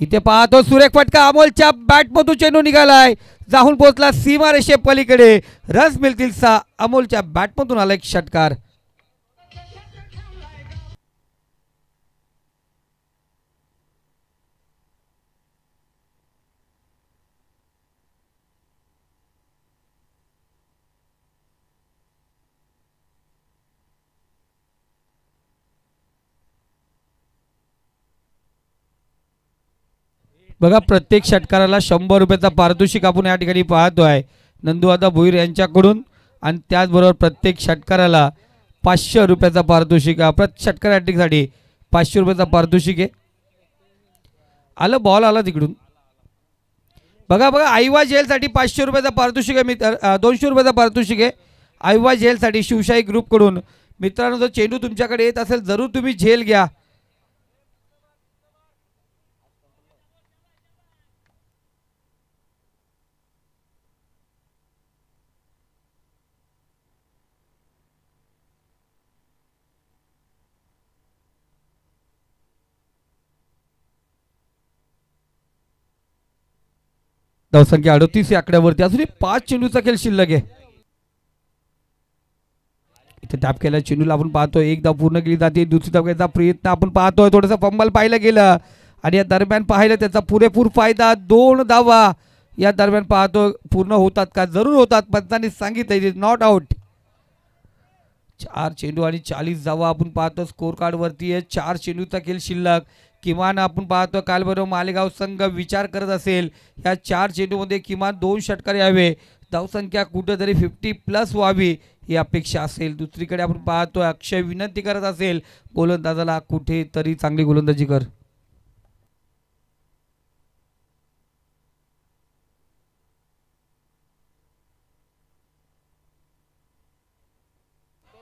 इथे पाहतो सुरेख फटका अमोलच्या बॅटमधून चेंडू निघालाय, जाऊन पोहोचला सीमारेषे पलीकडे. रस मिळतील 6. अमोलच्या बॅटमधून आला एक षटकार. बघा प्रत्येक षटकाराला 100 रुपयाचा पारितोषिक आपण या ठिकाणी पाहतोय नंदुआदा भोईर यांच्याकडून. आणि त्याचबरोबर प्रत्येक षटकाराला 500 रुपयाचा पारितोषिक. प्रत्येक षटकार हॅट्रिकसाठी 500 रुपयाचा पारितोषिक आहे. आलं बॉल आला तिकडून. बघा बघा आईवा जेलसाठी 500 रुपयाचा पारितोषिक आहे मित्र. 200 रुपयाचा पारितोषिक आहे आईवा जेलसाठी शिवशाही ग्रुपकडून. मित्रांनो जर चेंडू तुमच्याकडे येत असेल जरूर तुम्ही झेल घ्या. धावसंख्या 38 या आकड्यावरती अजूनही 5 चेंडूचा खेळ शिल्लक आहे. इथे टॅप केला चेंडूला आपण पाहतोय. एक धाव पूर्ण केली जाते. दुसरी धाव घ्यायचा प्रयत्न आपण पाहतोय. थोडंसं फंबल पाहिलं गेलं आणि या दरम्यान पाहिलं त्याचा पुरेपूर फायदा. 2 धावा या दरम्यान पाहतो पूर्ण होतात का? जरूर होतात. पंचांनी सांगितलं इट इज नॉट आउट. 4 चेंडू आणि 40 धावा आपण पाहतो स्कोर कार्ड वरती आहे. 4 चेंडूचा खेळ शिल्लक. किमान आपण पाहतो कालबरोबर मालेगाव संघ विचार करत असेल या 4 चेंडूमध्ये किमान 2 षटकार यावे. धावसंख्या कुठेतरी 50+ व्हावी ही अपेक्षा असेल. दुसरीकडे आपण पाहतो अक्षय विनंती करत असेल गोलंदाजाला कुठेतरी चांगली गोलंदाजी कर.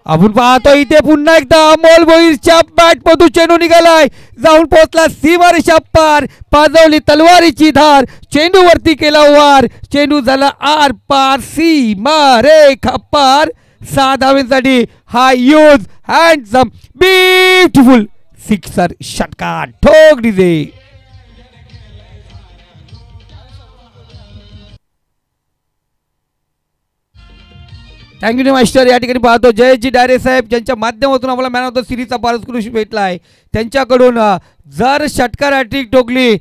आपण पाहतो इथे पुन्हा एकदा अमोल भोईरच्या बॅटमधून चेंडू निघालाय, जाऊन पोहोचला सीमारेषा पार. पाजवली तलवारीची धार, चेंडू वरती केला वार. चेंडू झाला आर पार सीमारेषा पार. 6 धावांसाठी हा यूज हँडसम ब्युटिफुल सिक्सर षटकार. ठोक डीजे. Thank you master. या ठिकाणी पाहतो जयजी डायरे साहेब ज्यांच्या माध्यमातून आम्हाला मॅन ऑफ द सिरीजचा पारितोषिक भेटला आहे. त्यांच्याकडून जर षटकार हॅट्रिक ठोकली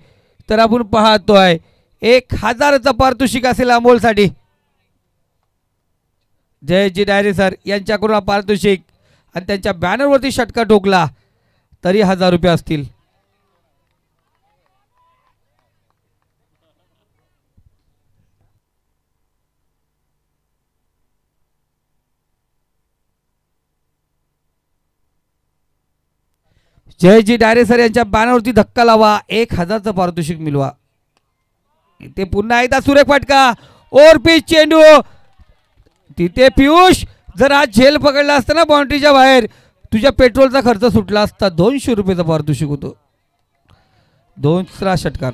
तर आपण पाहतोय 1000चा पारितोषिक असेल अमोलसाठी. जयजी डायरे सर यांच्याकडून पारितोषिक आणि त्यांच्या बॅनरवरती षटकार ठोकला तरी 1000 रुपये असतील. जयजी डायरे सर यांच्या बॅनरवरती धक्का लावा, 1000चं पारितोषिक मिळवा. इथे पुन्हा एकदा सुरेख फटका, ओर पिच चेंडू. तिथे पियुष जर आज झेल पकडला असता ना बाउंड्रीच्या बाहेर तुझ्या पेट्रोलचा खर्च सुटला असता. 200 रुपयाचा पारितोषिक होतो. 2रा षटकार.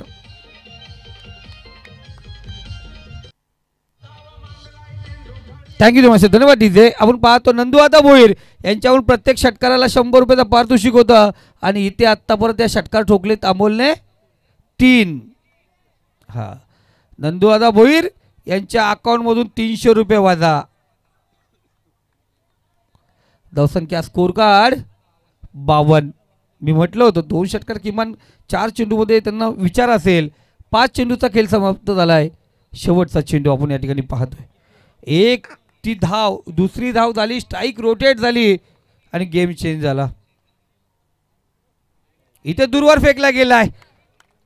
Thank you so much. धन्यवाद डीजे. आपण पाहतो नंदुआदा भोईर यांच्याकडून प्रत्येक षटकाराला 100 रुपयाचा पारितोषिक होतं आणि इथे आत्तापर्यंत या षटकार ठोकलेत अमोलने 3. हा नंदुआदा भोईर यांच्या अकाउंटमधून 300 रुपये वाजा. धावसंख्या स्कोर कार्ड 52. मी म्हटलं होतं 2 षटकार किमान 4 चेंडूमध्ये त्यांना विचार असेल. 5 चेंडूचा खेळ समाप्त झालाय. शेवटचा चेंडू आपण या ठिकाणी पाहतोय. एक ती धाव, दुसरी धाव झाली, स्ट्राईक रोटेट झाली आणि गेम चेंज झाला. इथे दूरवर फेकला गेलाय.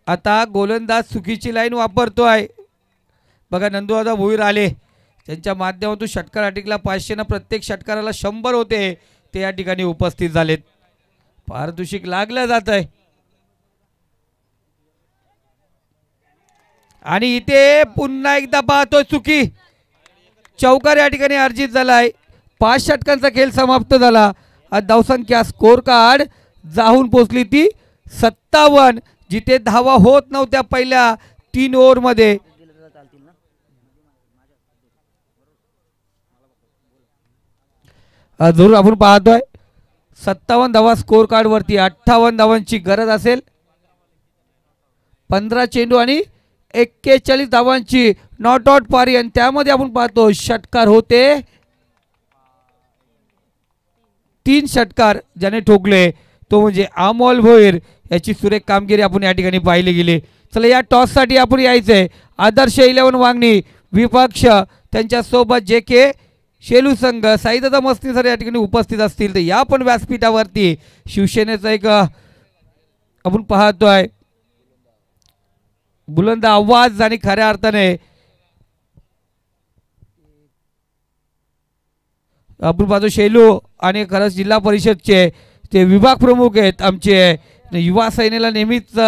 आता गोलंदाज चुकीची लाईन वापरतोय. बघा नंदुआदा भोईर आले, त्यांच्या माध्यमातून षटकार हॅट्रिकला 500 ना प्रत्येक षटकाराला 100 होते ते या ठिकाणी उपस्थित झालेत. पारितोषिक लागलं जात आहे आणि इथे पुन्हा एकदा पाहतोय चुकी. चौकार या ठिकाणी अर्जित झालाय. 5 षटकांचा खेळ समाप्त झाला. आज धावसंख्या स्कोर कार्ड जाऊन पोचली ती 57, जिथे धावा होत नव्हत्या पहिल्या 3 ओव्हरमध्ये. जरूर आपण पाहतोय 57 धावा स्कोर कार्ड वरती. 58 धावांची गरज असेल. 15 चेंडू आणि 41 धावांची नॉट आउट पारी, आणि त्यामध्ये आपण पाहतो षटकार होते 3 षटकार ज्याने ठोकले तो म्हणजे अमोल भोईर. याची सुरेख कामगिरी आपण या ठिकाणी पाहिली गेली. चला या टॉस साठी आपण यायचंय. आदर्श 11 वांगणी विपक्ष त्यांच्या सोबत जे के शेलू संघ साईदादा मस्ती सर या ठिकाणी उपस्थित असतील. तर या पण व्यासपीठावरती शिवसेनेचा एक आपण पाहतोय बुलंद आवाज आणि खऱ्या अर्थाने आपण पाहतो शेलू आणि खरंच जिल्हा परिषदचे ते विभाग प्रमुख आहेत आमचे. युवा सेनेला नेहमीच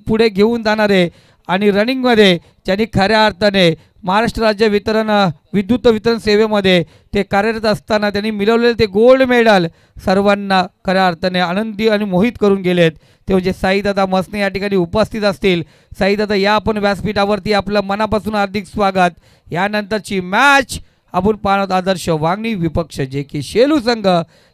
पुढे घेऊन जाणारे आणि रनिंगमध्ये ज्यांनी खऱ्या अर्थाने महाराष्ट्र राज्य विद्युत वितरण सेवेमध्ये ते कार्यरत असताना त्यांनी मिळवलेले ते गोल्ड मेडल सर्वांना खऱ्या अर्थाने आनंदी आणि मोहित करून गेलेत. ते म्हणजे साईदादा मसने या ठिकाणी उपस्थित असतील. साईदादा या आपण व्यासपीठावरती आपलं मनापासून हार्दिक स्वागत. यानंतरची मॅच आपण पाहत आदर्श वांगणी विपक्ष जे की शेलू संघ.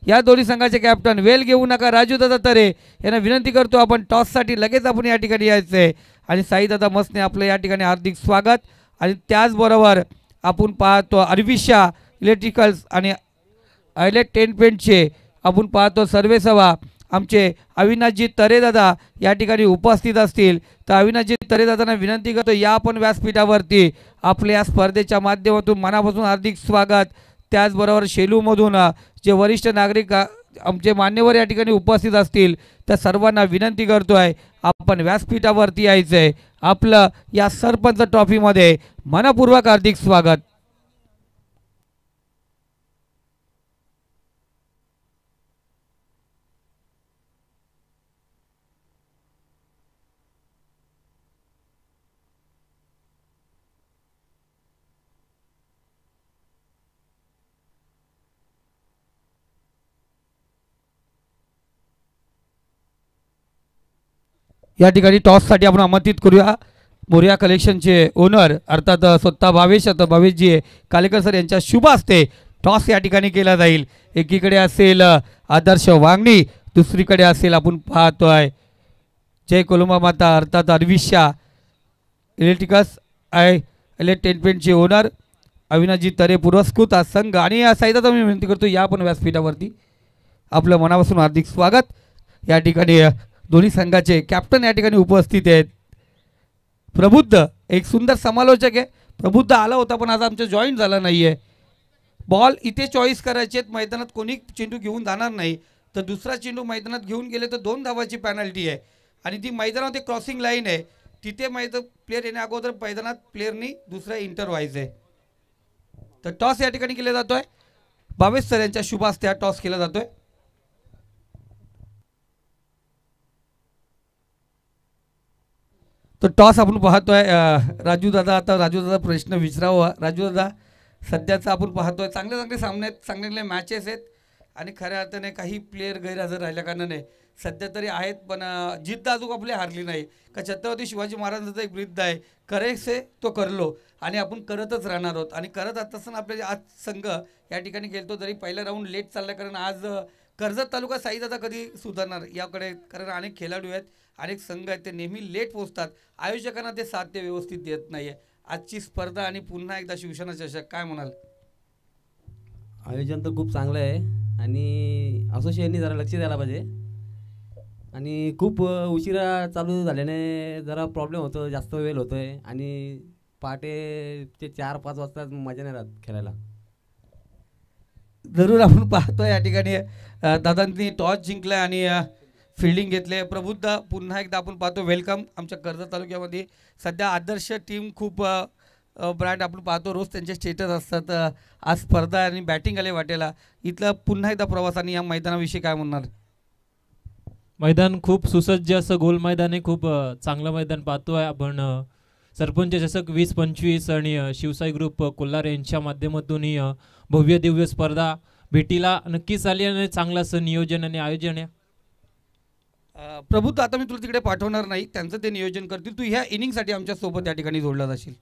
या दोन्ही संघाचे कॅप्टन वेल घेऊ नका राजूदादा तरे यांना विनंती करतो आपण टॉससाठी लगेच आपण या ठिकाणी यायचे. आणि साईदादा मसने आपलं या ठिकाणी हार्दिक स्वागत. आणि त्याचबरोबर आपण पाहतो अरविशा इलेक्ट्रिकल्स आणि आयलेट टेनपेंटचे आपण पाहतो सर्वेसभा आमचे अविनाशजी तरेदादा या ठिकाणी उपस्थित असतील. तर अविनाशजी तरेदादांना विनंती करतो या आपण व्यासपीठावरती आपल्या या स्पर्धेच्या माध्यमातून मनापासून हार्दिक स्वागत. त्याचबरोबर शेलूमधून जे वरिष्ठ नागरिक आमचे मान्यवर या ठिकाणी उपस्थित असतील त्या सर्वांना विनंती करतोय आपण व्यासपीठावरती यायचंय. आपलं या सरपंच ट्रॉफीमध्ये मनपूर्वक हार्दिक स्वागत. या ठिकाणी टॉससाठी आपण आमंत्रित करूया मोरिया कलेक्शनचे ओनर अर्थात स्वतः भावेशजी कालेकर सर यांच्या शुभ हस्ते टॉस या ठिकाणी केला जाईल. एकीकडे असेल आदर्श वांगणी, दुसरीकडे असेल आपण पाहतोय जय कोलंबा माता अर्थात अरविशा इलेक्ट्रिकल्स इलेक्ट्रेनमेंटचे ओनर अविनाशजी तरे पुरस्कृत संघ. आणि या साईदाचा मी विनंती करतो या पण व्यासपीठावरती आपलं मनापासून हार्दिक स्वागत. या ठिकाणी दोन्ही संघाचे कॅप्टन या ठिकाणी उपस्थित आहेत. प्रबुद्ध एक सुंदर समालोचक आहे. प्रबुद्ध आला होता पण आज आमच्या जॉईन झाला नाही आहे. बॉल इथे चॉईस करायचे आहेत. मैदानात कोणी चेंडू घेऊन जाणार नाही. तर दुसरा चेंडू मैदानात घेऊन गेले तर 2 धावाची पेनल्टी आहे. आणि ती मैदानात एक क्रॉसिंग लाईन आहे तिथे प्लेयर येण्या अगोदर मैदानात प्लेयरनी दुसरा इंटर व्हायचं आहे. तर टॉस या ठिकाणी केला जातोय. भावेश सर यांच्या शुभ हस्ते टॉस केला जातोय. तर टॉस आपण पाहतोय राजू दादा. आता राजू दादा प्रश्न विचारावा. राजू दादा सध्याचा आपण पाहतोय चांगले चांगले सामने आहेत, चांगले मॅचेस आहेत आणि खऱ्या अर्थाने काही प्लेयर गैरहजर राहिल्या कारणाने सध्या तरी आहेत पण जिद्द अजून आपली हारली नाही. का छत्रपती शिवाजी महाराजांचा एक ब्रीद आहे करेसे तो करलो आणि आपण करतच राहणार आहोत. आणि करत असताना आपल्या आज संघ या ठिकाणी गेलतो जरी पहिला राऊंड लेट चालला कारण आज कर्जत तालुका साईदादा कधी सुधारणार याकडे कारण अनेक खेळाडू आहेत अनेक संघ आहेत ते नेहमी लेट पोहोचतात. आयोजकांना ते साध्य व्यवस्थित देत नाही आहे. आजची स्पर्धा आणि पुन्हा एकदा शिवसेना चषक काय म्हणाल? आयोजन तर खूप चांगलं आहे आणि असोसिएशननी जरा लक्ष द्यायला पाहिजे. आणि खूप उशिरा चालू झाल्याने जरा प्रॉब्लेम होतो, जास्त वेळ होतो आहे आणि पहाटे ते 4-5 वाजता मजा नाही राहत खेळायला. जरूर आपण पाहतोय या ठिकाणी दादांनी टॉस जिंकला आणि फिल्डिंग घेतले. प्रबुद्ध पुन्हा एकदा आपण पाहतो वेलकम आमच्या कर्जत तालुक्यामध्ये. सध्या आदर्श टीम खूप ब्रँड आपण पाहतो रोज त्यांचे स्टेटस असतात. आज स्पर्धा आणि बॅटिंग आले वाटेला. इथलं पुन्हा एकदा प्रवासाने या मैदानाविषयी काय म्हणणार? मैदान खूप सुसज्ज असं गोल मैदान आहे. खूप चांगलं मैदान पाहतोय आपण. सरपंच चषक 20-25 आणि शिवसाई ग्रुप कोल्हार यांच्या माध्यमातून ही भव्य दिव्य स्पर्धा भेटीला नक्कीच आली आणि चांगलं असं नियोजन आणि आयोजन आहे. प्रभुत्व आता मी तुला तिकडे पाठवणार नाही, त्यांचं ते नियोजन करतील. तू ह्या इनिंगसाठी आमच्या सोबत या ठिकाणी जोडला जाशील.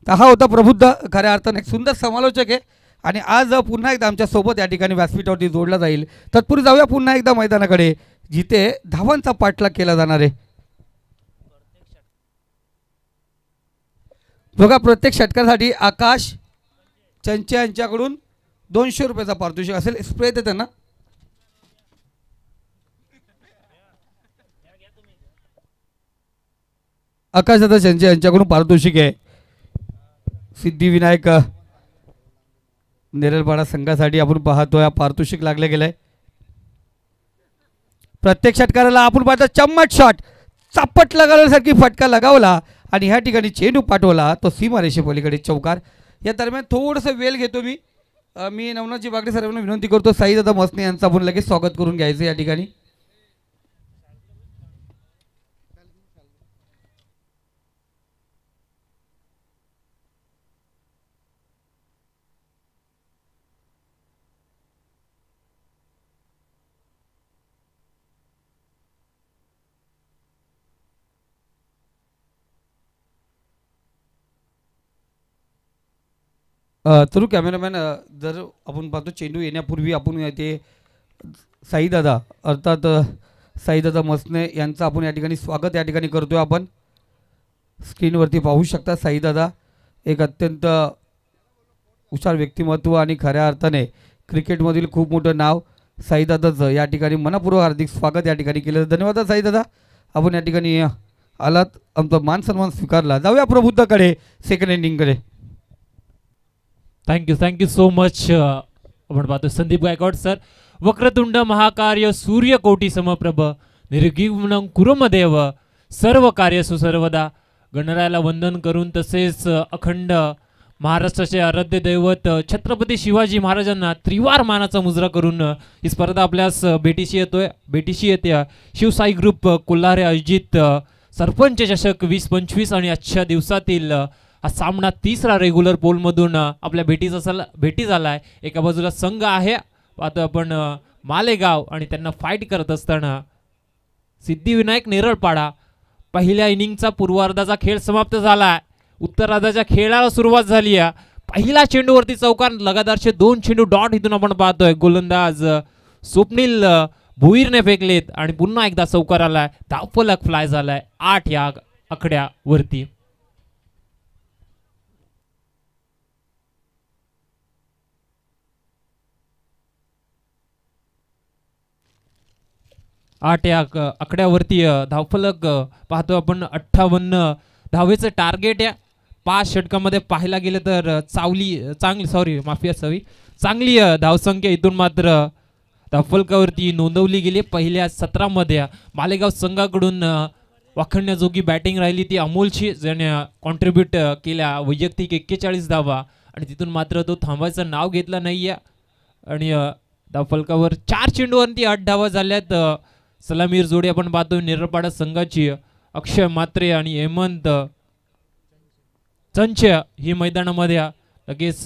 तर हा होता प्रबुद्ध, खऱ्या अर्थाने एक सुंदर समालोचक आहे आणि आज पुन्हा एकदा आमच्या सोबत या ठिकाणी व्यासपीठावरती जोडला जाईल. तत्पूर्वी जाऊया पुन्हा एकदा मैदानाकडे, जिथे धावांचा पाठलाग केला जाणार आहे. बघा, प्रत्येक षटकासाठी आकाश चंचे यांच्याकडून 200 रुपयाचा पारितोषिक असेल. स्प्रे देते ना. आकाशदादा चंचे यांच्याकडून पारितोषिक आहे. सिद्धिविनायक नेरळपाडा संघासाठी आपण पाहतोय पारितोषिक लागले गेलंय. प्रत्येक षटकाराला आपण पाहतो चम्मट शॉट, चापट लगावल्यासारखी फटका लगावला आणि ह्या ठिकाणी चेंडू पाठवला तो सीमारेषे पलीकडे चौकार. या दरम्यान थोडंसं वेळ घेतो मी नवनाथजी बागडे सर्वांना विनंती करतो, साईदादा मसने यांचं आपण लगेच स्वागत करून घ्यायचं या ठिकाणी. तरू कॅमेरामॅन, जर आपण पाहतो चेंडू येण्यापूर्वी आपण ते साईदादा अर्थात साईदादा मसने यांचं आपण या ठिकाणी स्वागत या ठिकाणी करतोय. आपण स्क्रीनवरती पाहू शकता साईदादा एक अत्यंत हुशार व्यक्तिमत्व आणि खऱ्या अर्थाने क्रिकेटमधील खूप मोठं नाव. साईदादाचं या ठिकाणी मनपूर्वक हार्दिक स्वागत या ठिकाणी केलं. धन्यवाद साईदादा, आपण या ठिकाणी आलात, आमचा मान सन्मान स्वीकारला. जाऊया प्रबुद्धकडे, सेकंड इनिंगकडे. Thank you so much. आपण पाहतो संदीप गायकवाड सर. वक्रतुंड महाकार्य सूर्यकोटी समप्रभ निर्विघ्नं कुरुमदेव सर्व कार्य सुसर्वदा. गणरायाला वंदन करून तसेच अखंड महाराष्ट्राचे आराध्य दैवत छत्रपती शिवाजी महाराजांना त्रिवार मानाचा मुजरा करून ही स्पर्धा आपल्यास भेटीशी येते. शिवसाई ग्रुप कोल्हारे आयोजित सरपंच चषक 2025 आणि आजच्या दिवसातील हा सामना तिसरा रेग्युलर पोलमधून आपल्या भेटी झाला आहे. एका बाजूला संघ आहे, पाहतो आपण मालेगाव, आणि त्यांना फाईट करत असताना सिद्धिविनायक नेरळपाडा. पहिल्या इनिंगचा पूर्वार्धाचा खेळ समाप्त झाला आहे. उत्तरार्धाच्या खेळाला सुरुवात झाली आहे. पहिला चेंडूवरती चौकार, लगातारचे 2 चेंडू डॉट इथून आपण पाहतोय. गोलंदाज स्वप्नील भुईरने फेकलेत आणि पुन्हा एकदा चौकार आलाय. धावफलक फ्लाय झालाय 8 या आकड्यावरती. आकड्यावरती धावफलक पाहतो आपण. 58 धावेचं टार्गेट या 5 षटकामध्ये पाहायला गेलं तर चांगली धावसंख्या इथून मात्र धावफलकावरती नोंदवली गेली. पहिल्या 17 मध्ये मालेगाव संघाकडून वाखण्याजोगी बॅटिंग राहिली ती अमोलची, ज्याने कॉन्ट्रीब्यूट केल्या वैयक्तिक 41 धावा, आणि तिथून मात्र तो थांबायचं नाव घेतलं नाही आहे. आणि धावफलकावर 4 चेंडूवरती 8 धावा झाल्यात. सलामीर जोडी आपण पाहतो नेरळपाडा संघाची. अक्षय मात्रे आणि हेमंत चंचे ही मैदानामध्ये लगेच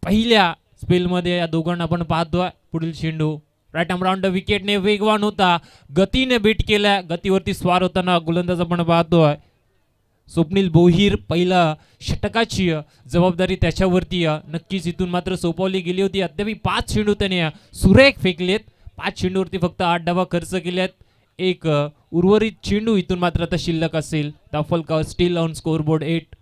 पहिल्या स्पेलमध्ये या दोघांना आपण पाहतोय. पुढील चेंडू राईट आर्म राऊंड विकेटने वेगवान होता, गतीने बीट केल्या, गतीवरती स्वार होताना गोलंदाज आपण पाहतोय स्वप्नील भोईर. पहिला षटकाची जबाबदारी त्याच्यावरती नक्कीच इथून मात्र सोपवली गेली होती. अद्याप 5 चेंडू त्याने सुरेख फेकलेत. 5 चेंडूवरती फक्त 8 धावा खर्च केल्यात. एक उर्वरित चेंडू इथून मात्र आता शिल्लक असेल. धावफलकावर स्टील ऑन स्कोरबोर्ड 8.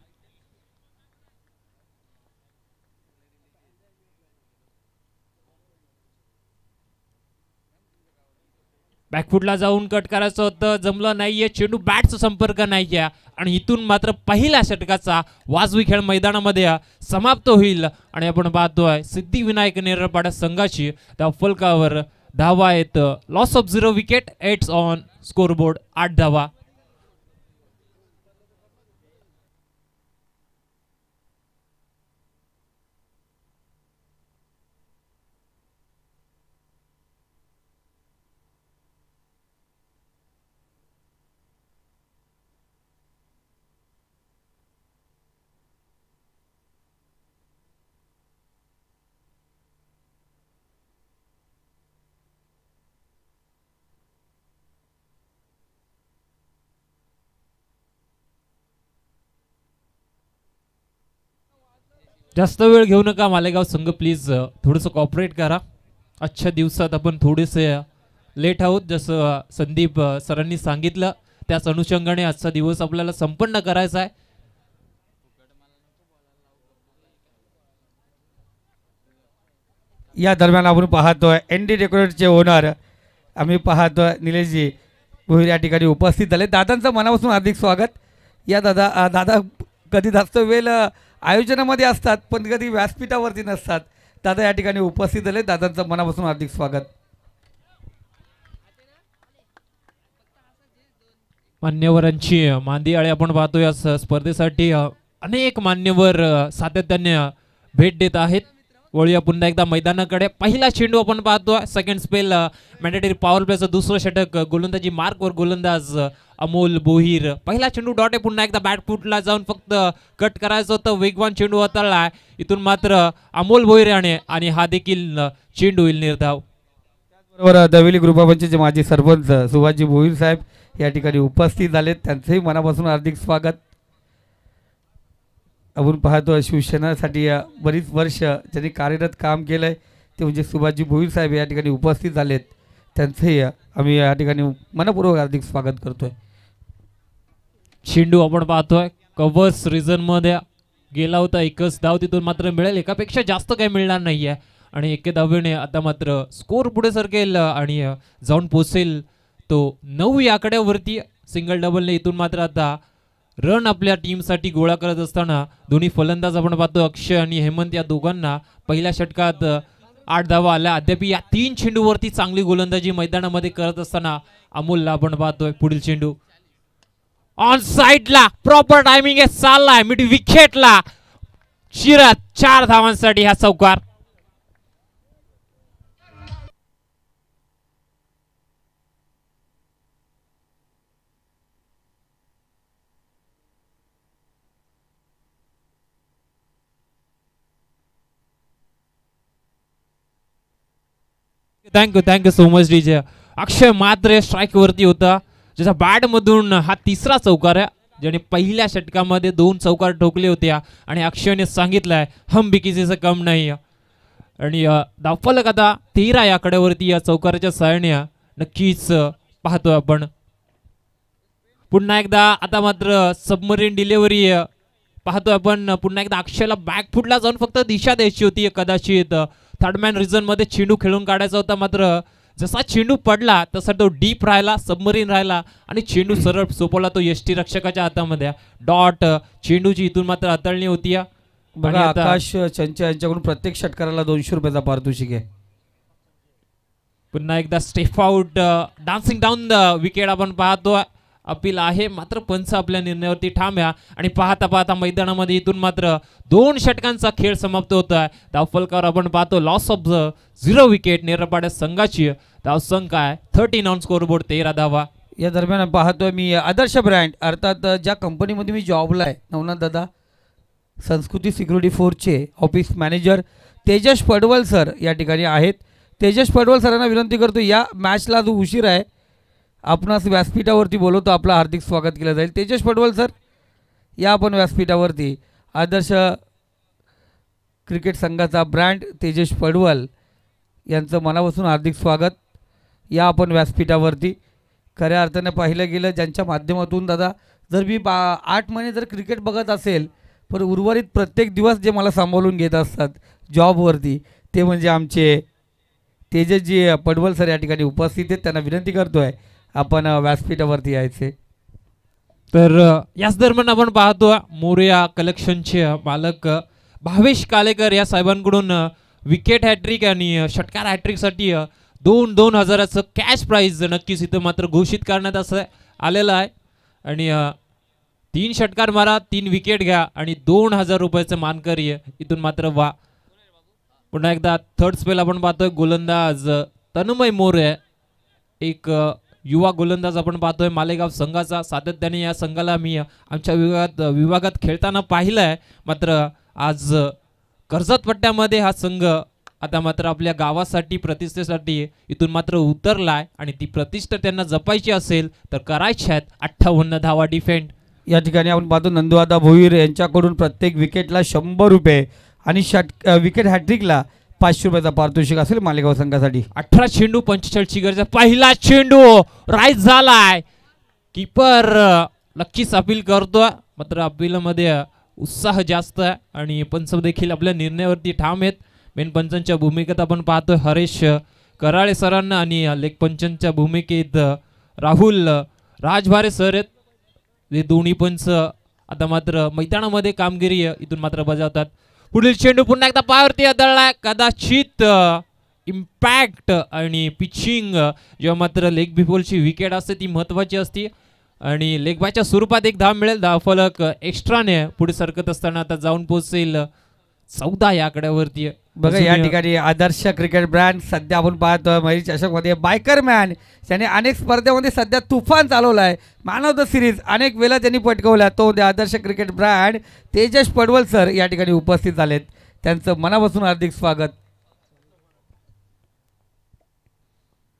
बॅकफुटला जाऊन कट करायचं होतं, जमलं नाहीये. चेंडू बॅटचा संपर्क नाहीये आणि इथून मात्र पहिल्या षटकाचा वाजवी खेळ मैदानामध्ये समाप्त होईल. आणि आपण पाहतोय सिद्धिविनायक नेरळपाडा संघाची धावफलकावर धावा आहेत. Loss of 0 wicket, 8 on scoreboard, 8 धावा. जास्त वेळ घेऊ नका मालेगाव संघ, प्लीज थोडंसं कॉपरेट करा. आजच्या दिवसात आपण थोडेसे लेट आहोत, जसं संदीप सरांनी सांगितलं त्याच अनुषंगाने आजचा दिवस आपल्याला संपन्न करायचा आहे. या दरम्यान आपण पाहतोय ND डेकोरेटचे ओनर आम्ही पाहतोय निलेशजी भोईर या ठिकाणी उपस्थित झाले. दादांचं मनापासून हार्दिक स्वागत. या दादा कधी जास्त वेळ आयोजनामध्ये असतात पण कधी व्यासपीठावरती नसतात. दादा या ठिकाणी उपस्थित झाले. दादांचं मनापासून हार्दिक स्वागत. मान्यवरांची मांदियाळी आपण पाहतो. या स्पर्धेसाठी अनेक मान्यवर सातत्याने भेट देत आहेत. वळूया पुन्हा एकदा मैदानाकडे. पहिला चेंडू आपण पाहतो. सेकंड स्पेल मॅन्डेटरी पॉवर प्लेचं दुसरं षटक गोलंदाजी मार्कवर गोलंदाज अमोल बोहीर. पहिला चेंडू डॉट आहे. पुन्हा एकदा बॅट फुटला जाऊन फक्त कट करायचं होतं. वेगवान चेंडू हाताळला. इथून मात्र अमोल बोहीर याने आणि हा देखील चेंडू होईल निर्धाव. त्याचबरोबर दवेली ग्रुपाचे माजी सरपंच सुभाषजी भोईर साहेब या ठिकाणी उपस्थित झालेत. त्यांचंही मनापासून हार्दिक स्वागत. आपण पाहतो शिवसेनेसाठी बरीच वर्ष ज्यांनी कार्यरत काम केलं आहे ते म्हणजे सुभाषजी भोईर साहेब या ठिकाणी उपस्थित झालेत. त्यांचंही आम्ही या ठिकाणी मनपूर्वक हार्दिक स्वागत करतोय. चेंडू आपण पाहतोय कव्हर्स रिझन मध्ये गेला होता. एकच धाव तिथून मात्र मिळेल. एकापेक्षा जास्त काही मिळणार नाहीये आणि एके धावेने आता मात्र स्कोर पुढे सरकेल आणि जाऊन पोचेल तो 9 या आकड्यावरती. सिंगल डबलने इथून मात्र आता रन आपल्या टीमसाठी गोळा करत असताना दोन्ही फलंदाज आपण पाहतो अक्षय आणि हेमंत या दोघांना पहिल्या षटकात 8 धावा आल्या. अद्याप या 3 चेंडूवरती चांगली गोलंदाजी मैदानामध्ये करत असताना अमोलला आपण पाहतोय. पुढील चेंडू ऑन साइडला प्रॉपर टायमिंग आहे. चाललाय मिड विकेटला चिरत 4 धावांसाठी हा चौकार. Thank you so much DJ. Akshay मात्र स्ट्राईक वरती होता. ज्याच्या बॅट मधून हा तिसरा चौकार आहे. ज्याने पहिल्या षटकामध्ये 2 चौकार ठोकले होत्या आणि अक्षयने सांगितलंय हम भी किसी से कम नाही. आणि धावफलक आता 13 या आकड्यावरती या चौकाराच्या सहाय्याने नक्कीच पाहतोय आपण. पुन्हा एकदा आता मात्र सबमरीन डिलिव्हरी पाहतोय आपण. पुन्हा एकदा अक्षयला बॅक फुटला जाऊन फक्त दिशा द्यायची होती. कदाचित थर्डमॅन रिझन मध्ये चेंडू खेळून काढायचा होता. मात्र जसा चेंडू पडला तसा तो डीप राहिला, सबमरीन राहिला आणि चेंडू सरळ सोपवला तो यष्टी रक्षकाच्या हातामध्ये. डॉट चेंडूची इथून मात्र हाताळणी होती. बघा आकाश चंचल यांच्याकडून प्रत्येक षटकाराला 200 रुपयाचा पारितोषिक आहे. पुन्हा एकदा step out dancing down the wicket आपण पाहतो. अपील आहे मात्र पंच आपल्या निर्णयावरती ठाम आहे. आणि पाहता पाहता मैदानामध्ये इथून मात्र 2 षटकांचा खेळ समाप्त होत आहे. धावफलकावर आपण पाहतो लॉस ऑफ 0 विकेट. नेरपाड्या संघाची धावसंख्या आहे 13 ऑन स्कोरबोर्ड 13 धावा. या दरम्यान पाहतोय मी आदर्श ब्रँड अर्थात ज्या कंपनीमध्ये मी जॉबला आहे नवनाथ दादा संस्कृती सिक्युरिटी फोर्सचे office manager Tejas Padwal sir या ठिकाणी आहेत. तेजस पडवल सरांना विनंती करतो या मॅचला जो उशीर आहे आपणास व्यासपीठावरती बोलवतो. आपलं हार्दिक स्वागत केलं जाईल. तेजस पडवल सर या आपण व्यासपीठावरती. आदर्श क्रिकेट संघाचा ब्रँड तेजस पडवल यांचं मनापासून हार्दिक स्वागत. या आपण व्यासपीठावरती. खऱ्या अर्थाने पाहिलं गेलं ज्यांच्या माध्यमातून दादा जर मी 8 महिने जर क्रिकेट बघत असेल पण उर्वरित प्रत्येक दिवस जे मला सांभाळून घेत असतात जॉबवरती ते म्हणजे आमचे तेजसजी पडवल सर या ठिकाणी उपस्थित आहेत. त्यांना विनंती करतोय आपण व्यासपीठावरती यायचे. तर याच दरम्यान आपण पाहतो मोरया कलेक्शनचे मालक भावेश कालेकर या साहेबांकडून विकेट हॅट्रिक आणि षटकार हॅट्रिकसाठी 2,000चं कॅश प्राईज नक्कीच इथं मात्र घोषित करण्यात असं आलेलं आहे. आणि 3 षटकार मारा 3 विकेट घ्या आणि 2,000 रुपयाचं मानकरी इथून मात्र वा. पुन्हा एकदा थर्ड स्पेल आपण पाहतोय. गोलंदाज तन्मय मोरे एक युवा गोलंदाज आपण पाहतोय मालेगाव संघाचा. सातत्याने या संघाला मी आमच्या विभागात खेळताना पाहिलं आहे. मात्र आज कर्जत पट्ट्यामध्ये हा संघ आता मात्र आपल्या गावासाठी प्रतिष्ठेसाठी इथून मात्र उतरलाय आणि ती प्रतिष्ठा त्यांना जपायची असेल तर करायची आहेत 58 धावा डिफेंड. या ठिकाणी आपण पाहतो नंदुदादा भोईर यांच्याकडून प्रत्येक विकेटला 100 रुपये आणि विकेट हॅट्रिकला 500 रुपयाचा पारितोषिक असेल मालेगाव संघासाठी. 18 चेंडू 45 गरजा. पहिला चेंडू राईज झालाय. कीपर नक्कीच अपील करतोय, मात्र अपीलमध्ये उत्साह जास्त आहे आणि पंच देखील आपल्या निर्णयावरती ठाम आहेत. मेन पंचांच्या भूमिकेत आपण पाहतोय हरेश कराळे सरांना आणि लेग पंचांच्या भूमिकेत राहुल राजभारे सर आहेत. हे दोन्ही पंच आता मात्र मैदानामध्ये कामगिरी इथून मात्र बजावतात. पुढील चेंडू पुन्हा एकदा पायावरती आदळलाय. कदाचित इम्पॅक्ट आणि पिचिंग जेव्हा मात्र लेग बिफोरची विकेट असते ती महत्त्वाची असते आणि लेग बायच्या स्वरूपात एक धाव मिळेल. धाव फलक एक्स्ट्राने पुढे सरकत असताना आता जाऊन पोहोचेल 14 या आकड्यावरती. बघा या ठिकाणी आदर्श क्रिकेट ब्रँड सध्या आपण पाहतोय महिला चषकमध्ये बायकर मॅन त्याने अनेक स्पर्धेमध्ये सध्या तुफान चालवला आहे. मॅन ऑफ द सिरीज अनेक वेळा त्यांनी पटकवला. तो आदर्श cricket brand Tejas Padwal sir या ठिकाणी उपस्थित झालेत. त्यांचं मनापासून हार्दिक स्वागत.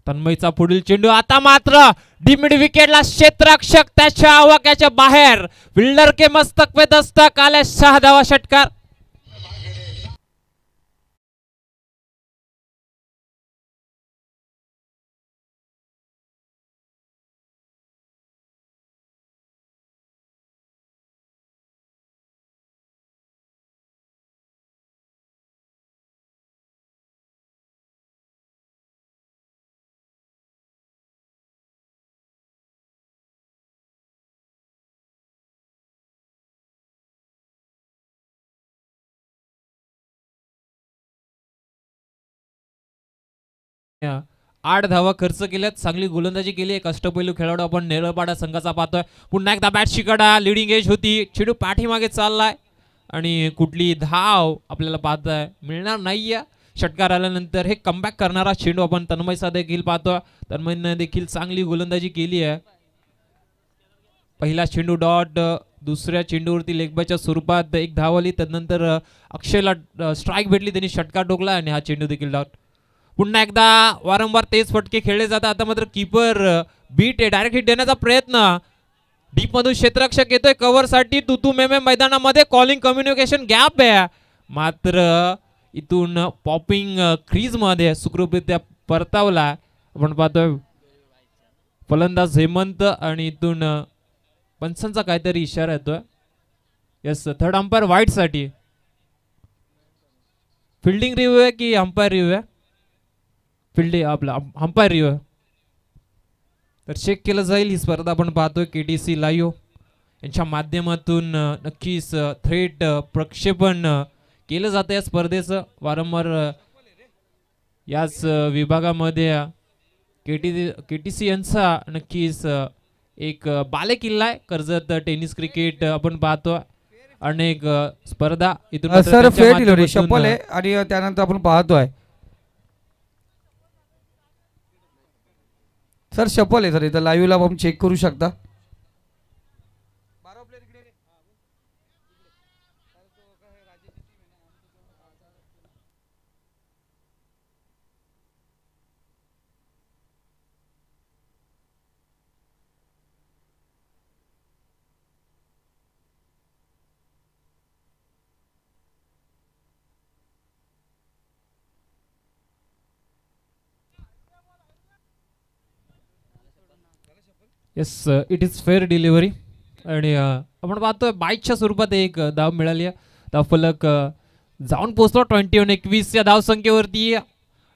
तन्मयचा पुढील चेंडू आता मात्र डिमिड विकेटला क्षेत्ररक्षक त्याच्या आवाक्याच्या बाहेर. फिल्डर के मस्तक पे दस्तक आले. 6 धावा षटकार. या 8 धावा खर्च केल्यात. चांगली गोलंदाजी केली आहे. अष्टपैलू खेळाडू आपण नेरळपाडा संघाचा पाहतोय. पुन्हा एकदा बॅट शिकाडा. लिडिंग एज होती. चेंडू पाठीमागे चाललाय आणि कुठली धाव आपल्याला पाहताय मिळणार नाहीये. षटकार आल्यानंतर हे कमबॅक करणारा चेंडू आपण तन्मयचा देखील पाहतोय. तन्मयने देखील चांगली गोलंदाजी केली आहे. पहिला चेंडू डॉट. दुसऱ्या चेंडूवरती लेगबायच्या स्वरूपात एक धाव आली. त्यानंतर अक्षयला स्ट्राईक भेटली. त्यांनी षटकार टोकला आणि हा चेंडू देखील डॉट. पुन्हा एकदा वारंवार तेच फटके खेळले जातात. आता मात्र कीपर बीट आहे. डायरेक्ट हिट देण्याचा प्रयत्न. डीप मधून क्षेत्ररक्षक येतोय कव्हरसाठी. तुतू मेमे मैदानामध्ये कॉलिंग कम्युनिकेशन गॅप आहे. मात्र इथून पॉपिंग क्रीज मध्ये सुखरूपरित्या परतावला. आपण पाहतोय फलंदाज हेमंत आणि इथून पंचांचा काहीतरी इशारा येतोय. यस थर्ड अंपायर वाईट साठी. फिल्डिंग रिव्ह्यू आहे की अंपायर रिव्ह्यू आहे? फिल्डिंग आपला अंपायर रिव्ह्यू. तर चेक केलं जाईल. ही स्पर्धा आपण पाहतोय KTC लाईव्ह यांच्या माध्यमातून नक्कीच थेट प्रक्षेपण केलं जातं या स्पर्धेचं. वारंवार याच विभागामध्ये KTC यांचा नक्कीच एक बालेकिल्ला आहे. कर्जत टेनिस क्रिकेट आपण पाहतोय अनेक स्पर्धा इथून सर फेट डिलिव्हरी शपल आहे आणि त्यानंतर आपण पाहतोय सर शपल आहे. सर इथं लाईव्हला आपण चेक करू शकता. Yes it is fair delivery आणि आपण पाहतोय बाईकच्या स्वरूपात एक धाव मिळाली आहे. धाव फलक जाऊन पोहोचतो 21 या धावसंख्येवरती.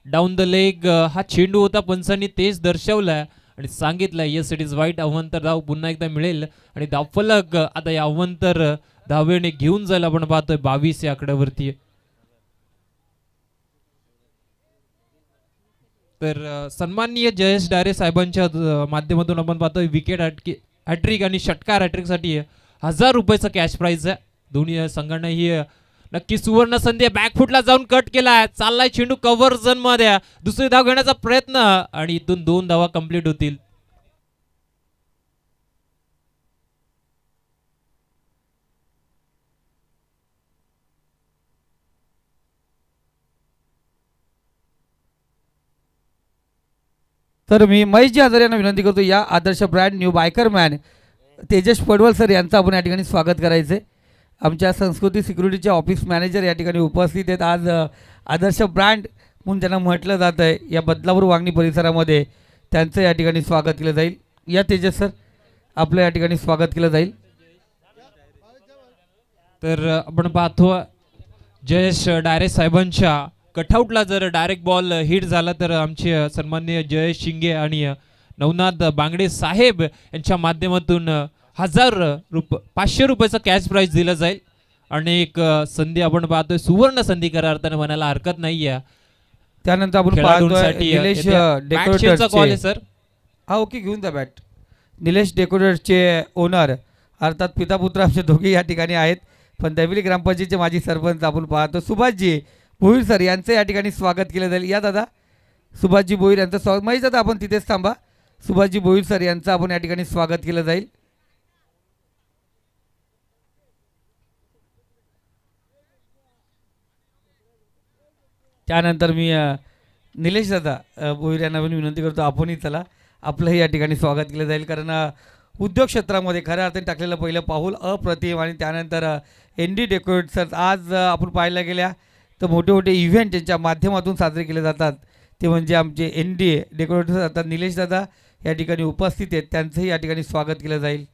डाऊन द लेग हा चेंडू होता. पंचांनी तेच दर्शवलाय आणि सांगितलंय येस इट इज वाईट. अवंतर धाव पुन्हा एकदा मिळेल आणि धाव फलक आता या अवंतर धावेने घेऊन जायला आपण पाहतोय 22 या आकड्यावरती. तर सन्माननीय जयेश डारे साहेबांच्या माध्यमातून आपण पाहतोय विकेट हॅट्रिक आणि षटकार हॅट्रिकसाठी 1000 रुपयाचं कॅश प्राइज आहे. दोन्ही संघांना ही नक्की सुवर्ण संधी. बॅकफुटला जाऊन कट केलाय. चाललाय चेंडू कव्हर झोन मध्ये. दुसरी धाव घेण्याचा प्रयत्न आणि इथून 2 धावा कंप्लीट होतील. तर मी महेशजी आजार यांना विनंती करतो या आदर्श brand new biker man Tejas Padwal sir यांचं आपण या ठिकाणी स्वागत करायचे. आमच्या संस्कृती सिक्युरिटीचे ऑफिस मॅनेजर या ठिकाणी उपस्थित आहेत. आज आदर्श ब्रँड म्हणून त्यांना म्हटलं जातं आहे या बदलापूर वांगणी परिसरामध्ये. त्यांचं या ठिकाणी स्वागत केलं जाईल. या तेजस सर आपलं या ठिकाणी स्वागत केलं जाईल. तर आपण पाहतो जयेश डायरे साहेबांच्या कटआउटला जर डायरेक्ट बॉल हिट झाला तर आमचे सन्माननीय जयेश शिंगे आणि नवनाथ बांगडे साहेब यांच्या माध्यमातून 500 रुपयाचं कॅश प्राईज दिलं जाईल. आणि एक संधी आपण पाहतोय सुवर्ण संधी खऱ्या अर्थाने म्हणायला हरकत नाही आहे. त्यानंतर आपण पाहतोय निलेश डेकोरेटरचे कॉल आहे सर. हा ओके घेऊन जा बॅट. निलेश डेकोरेटरचे ओनर अर्थात पिता पुत्र आमचे दोघे या ठिकाणी आहेत. पण दैवली ग्रामपंचायतीचे माजी सरपंच आपण पाहतो सुभाषजी भोईर सर यांचं या ठिकाणी स्वागत केलं जाईल. या दादा सुभाषजी भोईर यांचं स्वागत. माहीत दादा आपण तिथेच थांबा. सुभाषजी भोईर सर यांचं आपण या ठिकाणी स्वागत केलं जाईल. त्यानंतर मी निलेश दादा भोईर यांना पण विनंती करतो आपणही चला आपलंही या ठिकाणी स्वागत केलं जाईल. कारण उद्योग क्षेत्रामध्ये खऱ्या अर्थाने टाकलेलं पहिलं पाऊल अप्रतिम. आणि त्यानंतर ND डेकोरेटर्स आज आपण पाहायला गेल्या तर मोठे मोठे इव्हेंट ज्यांच्या माध्यमातून साजरे केले जातात ते म्हणजे आमचे ND डेकोरेटर्स. आता निलेश दादा या ठिकाणी उपस्थित आहेत त्यांचंही या ठिकाणी स्वागत केलं जाईल.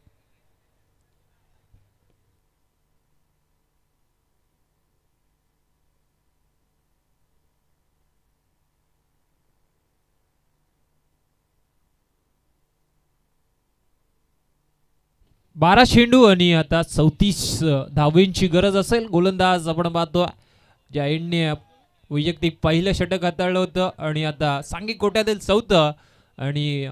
बारा चेंडू आणि आता 34 धावेंची गरज असेल. गोलंदाज आपण पाहतो ज्या एंडने वैयक्तिक पहिलं षटक हाताळलं होतं आणि आता सांघिक कोट्यातील 4थं आणि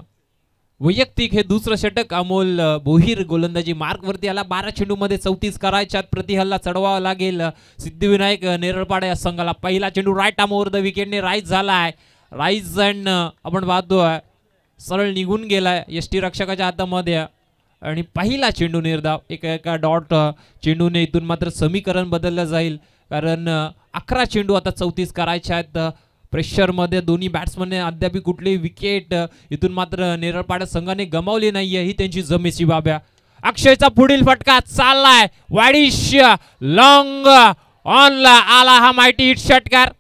वैयक्तिक हे दुसरं षटक. अमोल भोईर गोलंदाजी मार्कवरती आला. 12 चेंडूमध्ये 34 करायच्यात. प्रतिहल्ला चढवावा लागेल. सिद्धिविनायक नेरळपाडा या संघाला. पहिला चेंडू राईट आर्म ओव्हर द विकेटने राईज झालाय. राईज अँड आपण पाहतोय सरळ निघून गेलाय यष्टी रक्षकाच्या हातामध्ये. आणि पहिला चेंडू निर्धाव. एका डॉट चेंडूने इथून मात्र समीकरण बदललं जाईल. कारण 11 चेंडू आता 34 करायचे आहेत. प्रेशरमध्ये दोन्ही बॅट्समनने अद्याप कुठली विकेट इथून मात्र नेरळपाडा संघाने गमावली नाहीये. ही त्यांची जमेची बाब आहे. अक्षयचा पुढील फटका चाललाय. वाडिश लॉंग ऑनला आला हा माहिती हिट षटकार.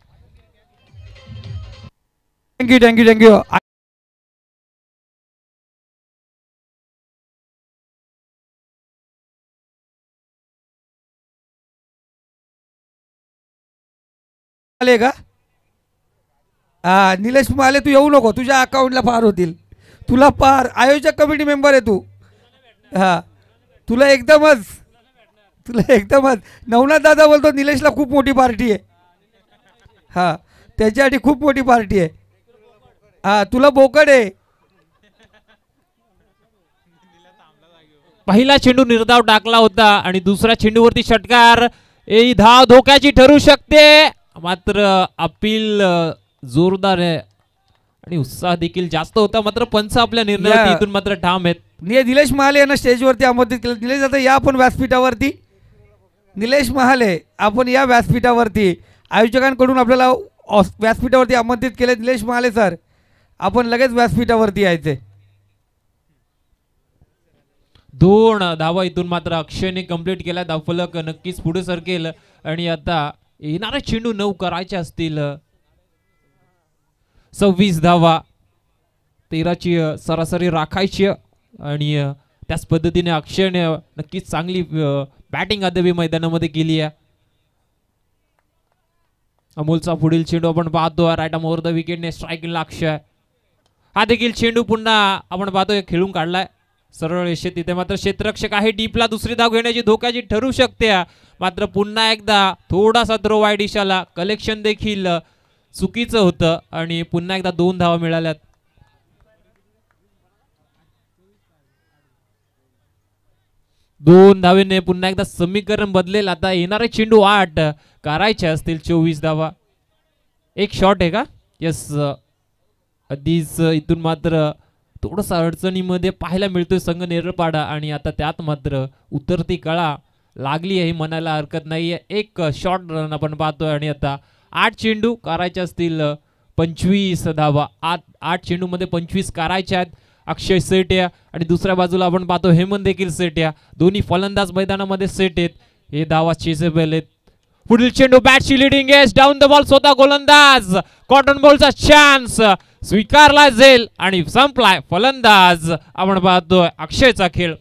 Thank you thank you thank you. आले का निलेश माले तू येऊ नको. तुझ्या अकाउंटला पार होतील. तुला पार आयोजक कमिटी मेंबर आहे तू. हां तुला एकदमच नवनाथ दादा बोलतो निलेशला खूप मोठी पार्टी आहे. हां त्याच्यासाठी खूप मोठी पार्टी आहे. हां तुला बोकड आहे. पहिला चेंडू निर्धाव टाकला होता आणि दुसऱ्या चेंडूवरती षटकार. ही धाव धोक्याची ठरू शकते. मात्र अपील जोरदार आहे आणि उत्साह देखील जास्त होता. मात्र पंच आपल्या निर्णयावरती इथून मात्र ठाम आहेत. निलेश महाले यांना स्टेजवरती आमंत्रित केलं. निलेश आता या आपण व्यासपीठावरती. निलेश महाले आपण या व्यासपीठावरती. आयोजकांकडून आपल्याला व्यासपीठावरती आमंत्रित केले. निलेश महाले सर आपण लगेच व्यासपीठावरती यायचे. 2 धावा इथून मात्र अक्षयने कंप्लीट केला. धावफलक नक्कीच पुढे सरकेल आणि आता येणारे चेंडू 9 करायचे असतील. 26 धावा 13ची सरासरी राखायची आणि त्याच पद्धतीने अक्षयने नक्कीच चांगली बॅटिंग अद्याप मैदानामध्ये केली आहे. अमोलचा पुढील चेंडू आपण पाहतो राईट आर्म ओव्हर द विकेटने स्ट्राईकला अक्षय. हा देखील चेंडू पुन्हा आपण पाहतोय खेळून काढलाय सरळ रेषेत. तिथे मात्र क्षेत्ररक्षक आहे डीपला. दुसरी धाव घेण्याची धोक्याची ठरू शकते. मात्र पुन्हा एकदा थोडासा थ्रो वाईड दिशाला. कलेक्शन देखील चुकीचं होतं आणि पुन्हा एकदा 2 धावा मिळाल्यात. दोन धावेने पुन्हा एकदा समीकरण बदलेल. आता येणारे चेंडू 8 करायचे असतील. 24 धावा. एक शॉट आहे का? यस आधीच इथून मात्र थोडंसं अडचणीमध्ये पाहायला मिळतोय संघ नेरळपाडा आणि आता त्यात मात्र उतरती कळा लागली आहे म्हणायला हरकत नाही आहे. एक शॉर्ट रन आपण पाहतोय आणि आता 8 चेंडू करायचे असतील. 25 धावा. 8 चेंडूमध्ये 25 करायचे आहेत. अक्षय सेट आहे आणि दुसऱ्या बाजूला आपण पाहतो हेमंत देखील सेट आहे. दोन्ही फलंदाज मैदानामध्ये सेट आहेत. हे धावा चेजेबल आहेत. पुढील चेंडू बॅटची leading edge down the ball स्वतः गोलंदाज कॉटन बॉलचा चान्स स्वीकारला जाईल आणि संपलाय फलंदाज. आपण पाहतोय अक्षयचा खेळ.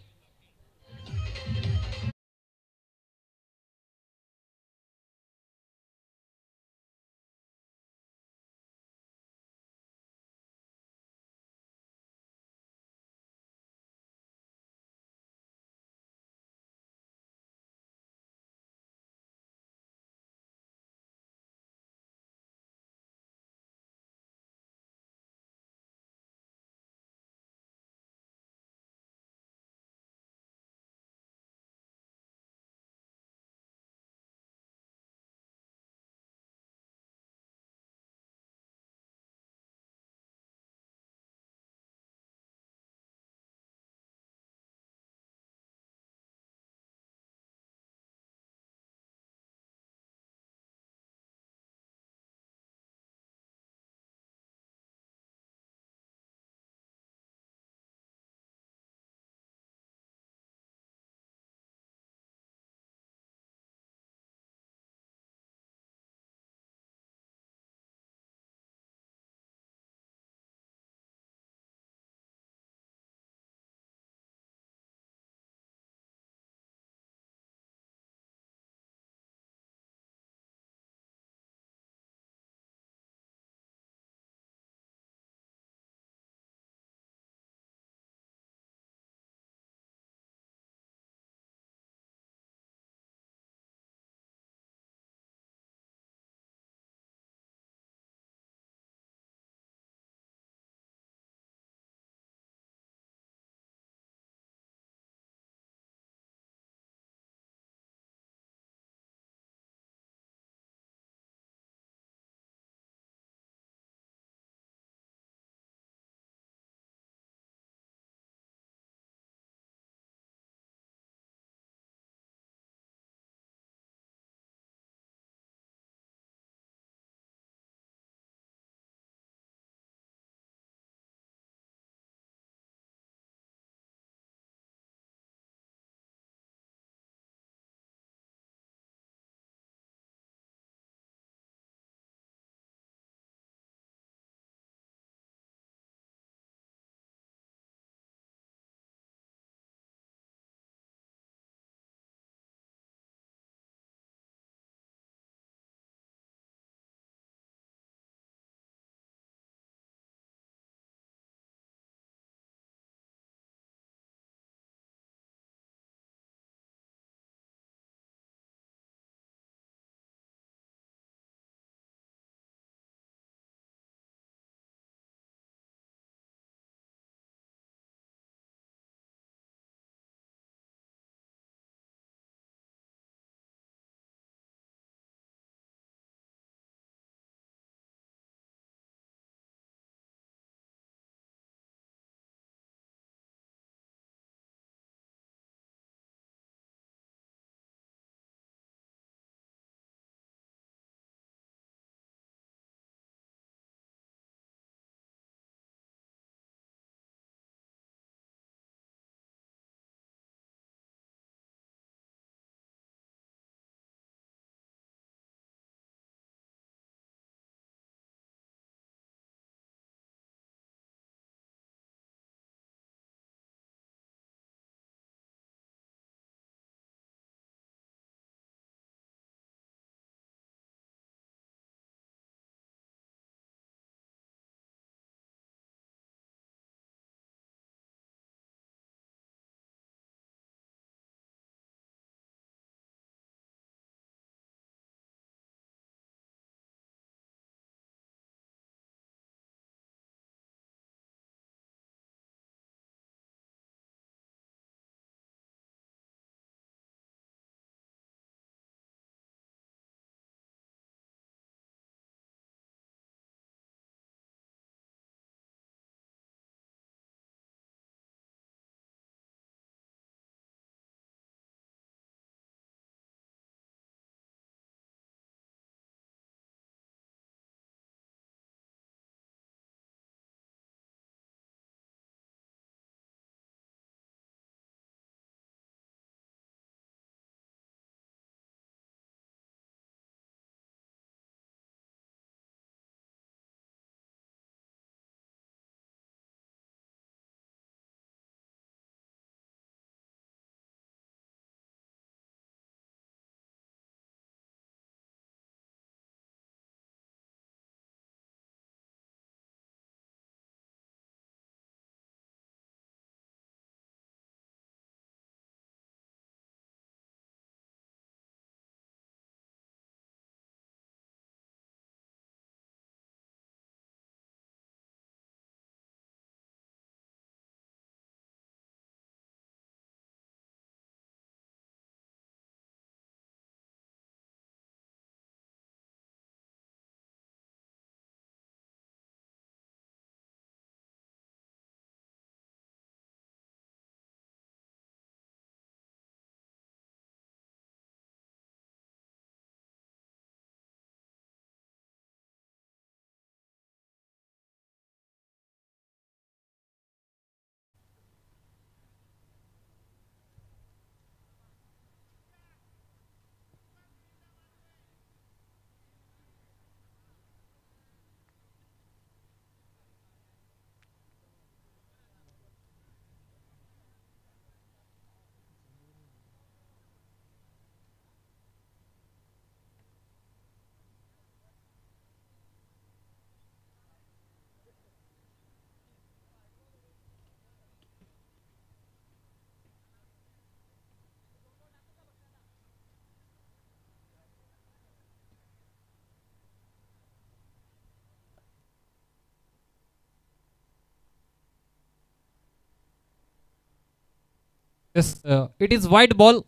It is white ball.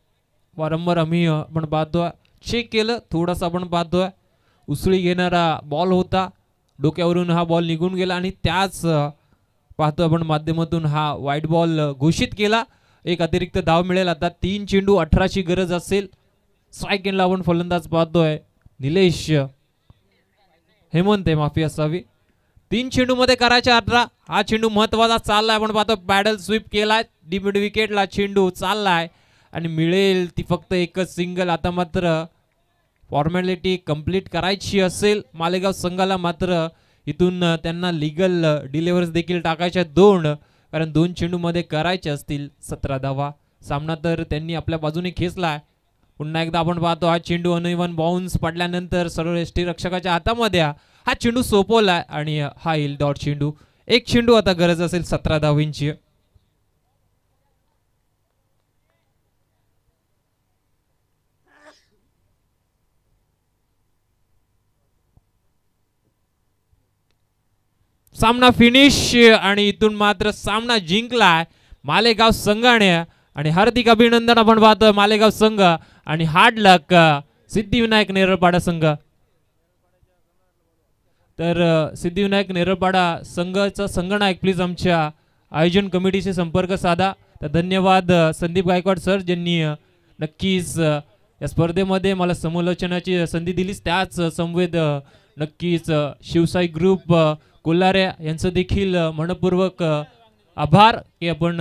वारंवार आम्ही आपण पाहतोय, चेक केलं थोडासा आपण पाहतोय, उसळी घेणारा बॉल होता, डोक्यावरून हा बॉल निघून गेला आणि त्याच पाहतोय आपण माध्यमातून हा व्हाईट बॉल घोषित केला. एक अतिरिक्त धाव मिळेल. आता 3 चेंडू 18ची गरज असेल. स्ट्राईक एंडला आपण फलंदाज पाहतोय निलेश हेमंत आहे, माफी असावी. 3 चेंडू मध्ये करायचे 18. हा चेंडू महत्वाचा चाललाय, आपण पाहतो पॅडल स्वीप केलाय, डीप मिड विकेटला चेंडू चाललाय आणि मिळेल ती फक्त एकच सिंगल. आता मात्र फॉर्मॅलिटी कंप्लीट करायची असेल मालेगाव संघाला, मात्र इथून त्यांना लिगल डिलिव्हर्स देखील टाकायच्या 2, कारण 2 चेंडू मध्ये करायचे असतील 17 धावा. सामना तर त्यांनी आपल्या बाजूने खेचलाय. पुन्हा एकदा आपण पाहतो हा चेंडू अनइवन बाउन्स पडल्यानंतर सरळ यष्टीरक्षकाच्या हातामध्ये हा चेंडू सोपवलाय आणि हा येईल डॉट चेंडू. 1 चेंडू आता गरज असेल 17 धावींची. सामना फिनिश आणि इथून मात्र सामना जिंकलाय मालेगाव संघाने आणि हार्दिक अभिनंदन आपण पाहतोय मालेगाव संघ आणि हार्ड लक सिद्धिविनायक नेरळपाडा संघ. तर सिद्धिविनायक नेरळपाडा संघाचा संगनायक प्लीज आमच्या आयोजन कमिटीशी संपर्क साधा. तर धन्यवाद संदीप गायकवाड सर, ज्यांनी नक्कीच या स्पर्धेमध्ये मला समालोचनाची संधी दिलीच. त्याच संवेद नक्कीच शिवसाई ग्रुप कोल्हारे यांचं देखील मनपूर्वक आभार की आपण